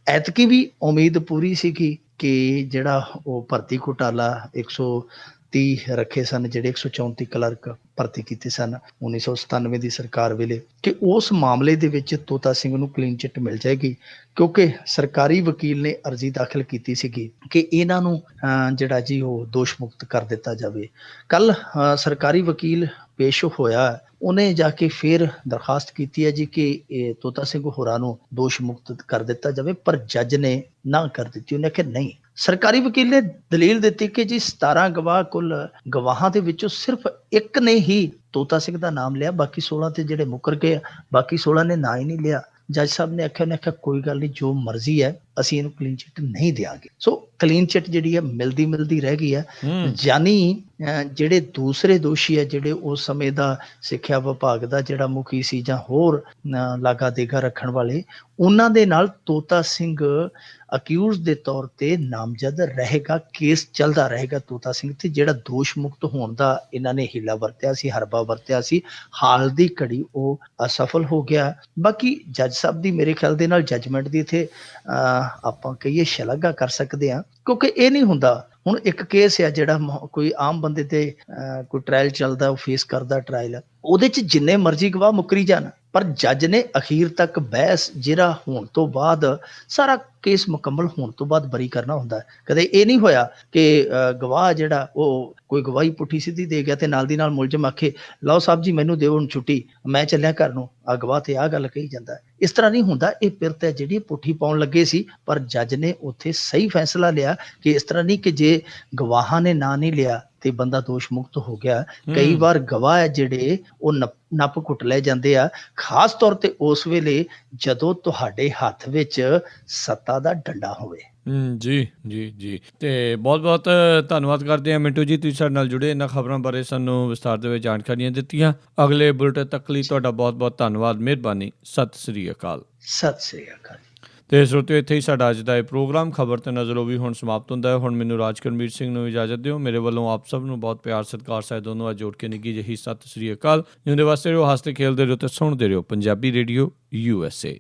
ਐਤਕੀ ਵੀ ਉਮੀਦ ਪੂਰੀ ਸੀਗੀ ਕਿ ਜਿਹੜਾ ਉਹ ਭਰਤੀ ਘੁਟਾਲਾ 130 ਰੱਖੇ ਸਨ, ਜਿਹੜੇ 134 ਕਲਰਕ ਭਰਤੀ ਕੀਤੇ ਸਨ 1997 ਦੀ ਸਰਕਾਰ ਵੇਲੇ, ਕਿ ਉਸ ਮਾਮਲੇ ਦੇ ਵਿੱਚ ਤੋਤਾ ਸਿੰਘ ਨੂੰ ਕਲੀਨ ਚਿੱਟ ਮਿਲ ਜਾਏਗੀ। ਕਿਉਂਕਿ ਸਰਕਾਰੀ ਵਕੀਲ ਨੇ ਅਰਜ਼ੀ ਦਾਖਲ ਕੀਤੀ ਸੀਗੀ ਕਿ ਇਹਨਾਂ ਨੂੰ ਜਿਹੜਾ ਜੀ ਉਹ ਦੋਸ਼ ਮੁਕਤ ਕਰ ਦਿੱਤਾ ਜਾਵੇ। ਕੱਲ ਸਰਕਾਰੀ ਵਕੀਲ ਪੇਸ਼ ਹੋਇਆ, ਉਹਨੇ ਜਾ ਕੇ ਫਿਰ ਦਰਖਾਸਤ ਕੀਤੀ ਹੈ ਜੀ ਕਿ ਤੋਤਾ ਸਿੰਘ ਹੋਰਾਂ ਨੂੰ ਦੋਸ਼ ਮੁਕਤ ਕਰ ਦਿੱਤਾ ਜਾਵੇ, ਪਰ ਜੱਜ ਨੇ ਨਾ ਕਰ ਦਿੱਤੀ। ਉਹਨੇ ਕਿਹਾ ਨਹੀਂ। ਸਰਕਾਰੀ ਵਕੀਲ ਨੇ ਦਲੀਲ ਦਿੱਤੀ ਕਿ ਜੀ 17 ਗਵਾਹ, ਕੁੱਲ ਗਵਾਹਾਂ ਦੇ ਵਿੱਚੋਂ ਸਿਰਫ ਇੱਕ ਨੇ ਹੀ ਤੋਤਾ ਸਿੰਘ ਦਾ ਨਾਮ ਲਿਆ, ਬਾਕੀ 16 ਤੇ ਜਿਹੜੇ ਮੁੱਕਰ ਗਏ, ਬਾਕੀ 16 ਨੇ ਨਾਂ ਹੀ ਨਹੀਂ ਲਿਆ। ਜੱਜ ਸਾਹਿਬ ਨੇ ਆਖਿਆ ਕੋਈ ਗੱਲ ਨਹੀਂ, ਜੋ ਮਰਜ਼ੀ ਹੈ, ਅਸੀਂ ਇਹਨੂੰ ਕਲੀਨ ਚਿੱਟ ਨਹੀਂ ਦਿਆਂਗੇ। ਸੋ ਕਲੀਨ ਚਿੱਟ ਜਿਹੜੀ ਹੈ ਮਿਲਦੀ ਰਹਿ ਗਈ ਹੈ। ਜਾਨੀ ਜਿਹੜੇ ਦੂਸਰੇ ਦੋਸ਼ੀ ਹੈ, ਜਿਹੜੇ ਉਸ ਸਮੇਂ ਦਾ ਸਿੱਖਿਆ ਵਿਭਾਗ ਦਾ ਜਿਹੜਾ ਮੁਖੀ ਸੀ ਜਾਂ ਹੋਰ ਲਾਗਾ ਦੇਗਾ ਰੱਖਣ ਵਾਲੇ, ਉਹਨਾਂ ਦੇ ਨਾਲ ਤੋਤਾ ਸਿੰਘ ਅਕਿਊਜ਼ ਦੇ ਤੌਰ ਤੇ ਨਾਮਜ਼ਦ ਰਹੇਗਾ। ਕੇਸ ਚੱਲਦਾ ਰਹੇਗਾ ਤੋਤਾ ਸਿੰਘ ਤੇ। ਜਿਹੜਾ ਦੋਸ਼ ਮੁਕਤ ਹੋਣ ਦਾ ਇਹਨਾਂ ਨੇ ਹੀਲਾ ਵਰਤਿਆ ਸੀ, ਹਰਬਾ ਵਰਤਿਆ ਸੀ, ਹਾਲ ਦੀ ਘੜੀ ਉਹ ਅਸਫਲ ਹੋ ਗਿਆ। ਬਾਕੀ ਜੱਜ ਸਾਹਿਬ ਦੀ ਮੇਰੇ ਖਿਆਲ ਦੇ ਨਾਲ ਜੱਜਮੈਂਟ ਦੀ ਇੱਥੇ ਆਪਾਂ ਕਹੀਏ ਸ਼ਲਾਘਾ ਕਰ ਸਕਦੇ ਹਾਂ, ਕਿਉਂਕਿ ਇਹ ਨਹੀਂ ਹੁੰਦਾ। ਹੁਣ ਇੱਕ ਕੇਸ ਆ ਜਿਹੜਾ ਕੋਈ ਆਮ ਬੰਦੇ ਤੇ ਕੋਈ ਟ੍ਰਾਇਲ ਚੱਲਦਾ, ਉਹ ਫੇਸ ਕਰਦਾ ਟ੍ਰਾਇਲ, ਉਹਦੇ 'ਚ ਜਿੰਨੇ ਮਰਜ਼ੀ ਗਵਾਹ ਮੁੱਕਰੀ ਜਾਣ, ਪਰ ਜੱਜ ਨੇ ਅਖੀਰ ਤੱਕ ਬਹਿਸ ਜਿਹੜਾ ਹੋਣ ਤੋਂ ਬਾਅਦ ਸਾਰਾ ਕੇਸ ਮੁਕੰਮਲ ਹੋਣ ਤੋਂ ਬਾਅਦ ਬਰੀ ਕਰਨਾ ਹੁੰਦਾ ਹੈ। ਕਦੇ ਇਹ ਨਹੀਂ ਹੋਇਆ ਕਿ ਗਵਾਹ ਜਿਹੜਾ ਉਹ ਕੋਈ ਗਵਾਹੀ ਪੁੱਠੀ ਸਿੱਧੀ ਦੇ ਗਿਆ ਤੇ ਨਾਲ ਦੀ ਨਾਲ ਮੁਲਜ਼ਮ ਆਖੇ ਲਓ ਸਾਹਿਬ ਜੀ ਮੈਨੂੰ ਦਿਓ ਹੁਣ ਛੁੱਟੀ, ਮੈਂ ਚੱਲਿਆ ਘਰ ਨੂੰ, ਆ ਗਵਾਹ ਤੇ ਆਹ ਗੱਲ ਕਹੀ ਜਾਂਦਾ। ਇਸ ਤਰ੍ਹਾਂ ਨਹੀਂ ਹੁੰਦਾ। ਇਹ ਪਿਰਤ ਹੈ ਜਿਹੜੀ ਪੁੱਠੀ ਪਾਉਣ ਲੱਗੇ ਸੀ, ਪਰ ਜੱਜ ਨੇ ਉੱਥੇ ਸਹੀ ਫੈਸਲਾ ਲਿਆ ਕਿ ਇਸ ਤਰ੍ਹਾਂ ਨਹੀਂ ਕਿ ਜੇ ਗਵਾਹਾਂ ਨੇ ਨਾਂ ਨਹੀਂ ਲਿਆ ਤੇ ਬੰਦਾ ਦੋਸ਼ ਮੁਕਤ ਹੋ ਗਿਆ। ਕਈ ਵਾਰ ਗਵਾਹ ਹੈ ਜਿਹੜੇ ਉਹ ਨੱਪ ਘੁੱਟ ਲੈ ਜਾਂਦੇ ਆ, ਖਾਸ ਤੌਰ ਤੇ ਉਸ ਵੇਲੇ ਜਦੋਂ ਤੁਹਾਡੇ ਹੱਥ ਵਿੱਚ ਸੱਤਾ ਦਾ ਡੰਡਾ ਹੋਵੇ। ਜੀ ਜੀ ਜੀ ਤੇ ਬਹੁਤ ਬਹੁਤ ਧੰਨਵਾਦ ਕਰਦੇ ਹਾਂ ਮਿੰਟੂ ਜੀ, ਤੁਸੀਂ ਸਾਡੇ ਨਾਲ ਜੁੜੇ, ਇਹਨਾਂ ਖਬਰਾਂ ਬਾਰੇ ਸਾਨੂੰ ਵਿਸਥਾਰ ਦੇ ਵਿੱਚ ਜਾਣਕਾਰੀਆਂ ਦਿੱਤੀਆਂ। ਅਗਲੇ ਬੁਲੇਟਿਨ ਤੱਕ ਲਈ ਤੁਹਾਡਾ ਬਹੁਤ ਬਹੁਤ ਧੰਨਵਾਦ, ਮਿਹਰਬਾਨੀ, ਸਤਿ ਸ੍ਰੀ ਅਕਾਲ। ਸਤਿ ਸ੍ਰੀ ਅਕਾਲ। ਤੇ ਸਰੋਤਿਓ, ਇੱਥੇ ਹੀ ਸਾਡਾ ਅੱਜ ਦਾ ਇਹ ਪ੍ਰੋਗਰਾਮ ਖਬਰ ਤੇ ਨਜ਼ਰ ਉਹ ਵੀ ਹੁਣ ਸਮਾਪਤ ਹੁੰਦਾ ਹੈ। ਹੁਣ ਮੈਨੂੰ ਰਾਜਕਰਮਵੀਰ ਸਿੰਘ ਨੂੰ ਇਜਾਜ਼ਤ ਦਿਓ। ਮੇਰੇ ਵੱਲੋਂ ਆਪ ਸਭ ਨੂੰ ਬਹੁਤ ਪਿਆਰ ਸਤਿਕਾਰ ਸਾਹਿਬ ਦੋਨੋਂ ਅੱਜ ਜੋੜ ਕੇ ਨਿੱਘੀ ਜਿਹੀ ਸਤਿ ਸ੍ਰੀ ਅਕਾਲ। ਜਿਉਂਦੇ ਵਾਸਤੇ ਰਹੋ, ਹੱਸਦੇ ਖੇਲਦੇ ਰਹੋ ਤੇ ਸੁਣਦੇ ਰਹੋ ਪੰਜਾਬੀ ਰੇਡੀਓ USA।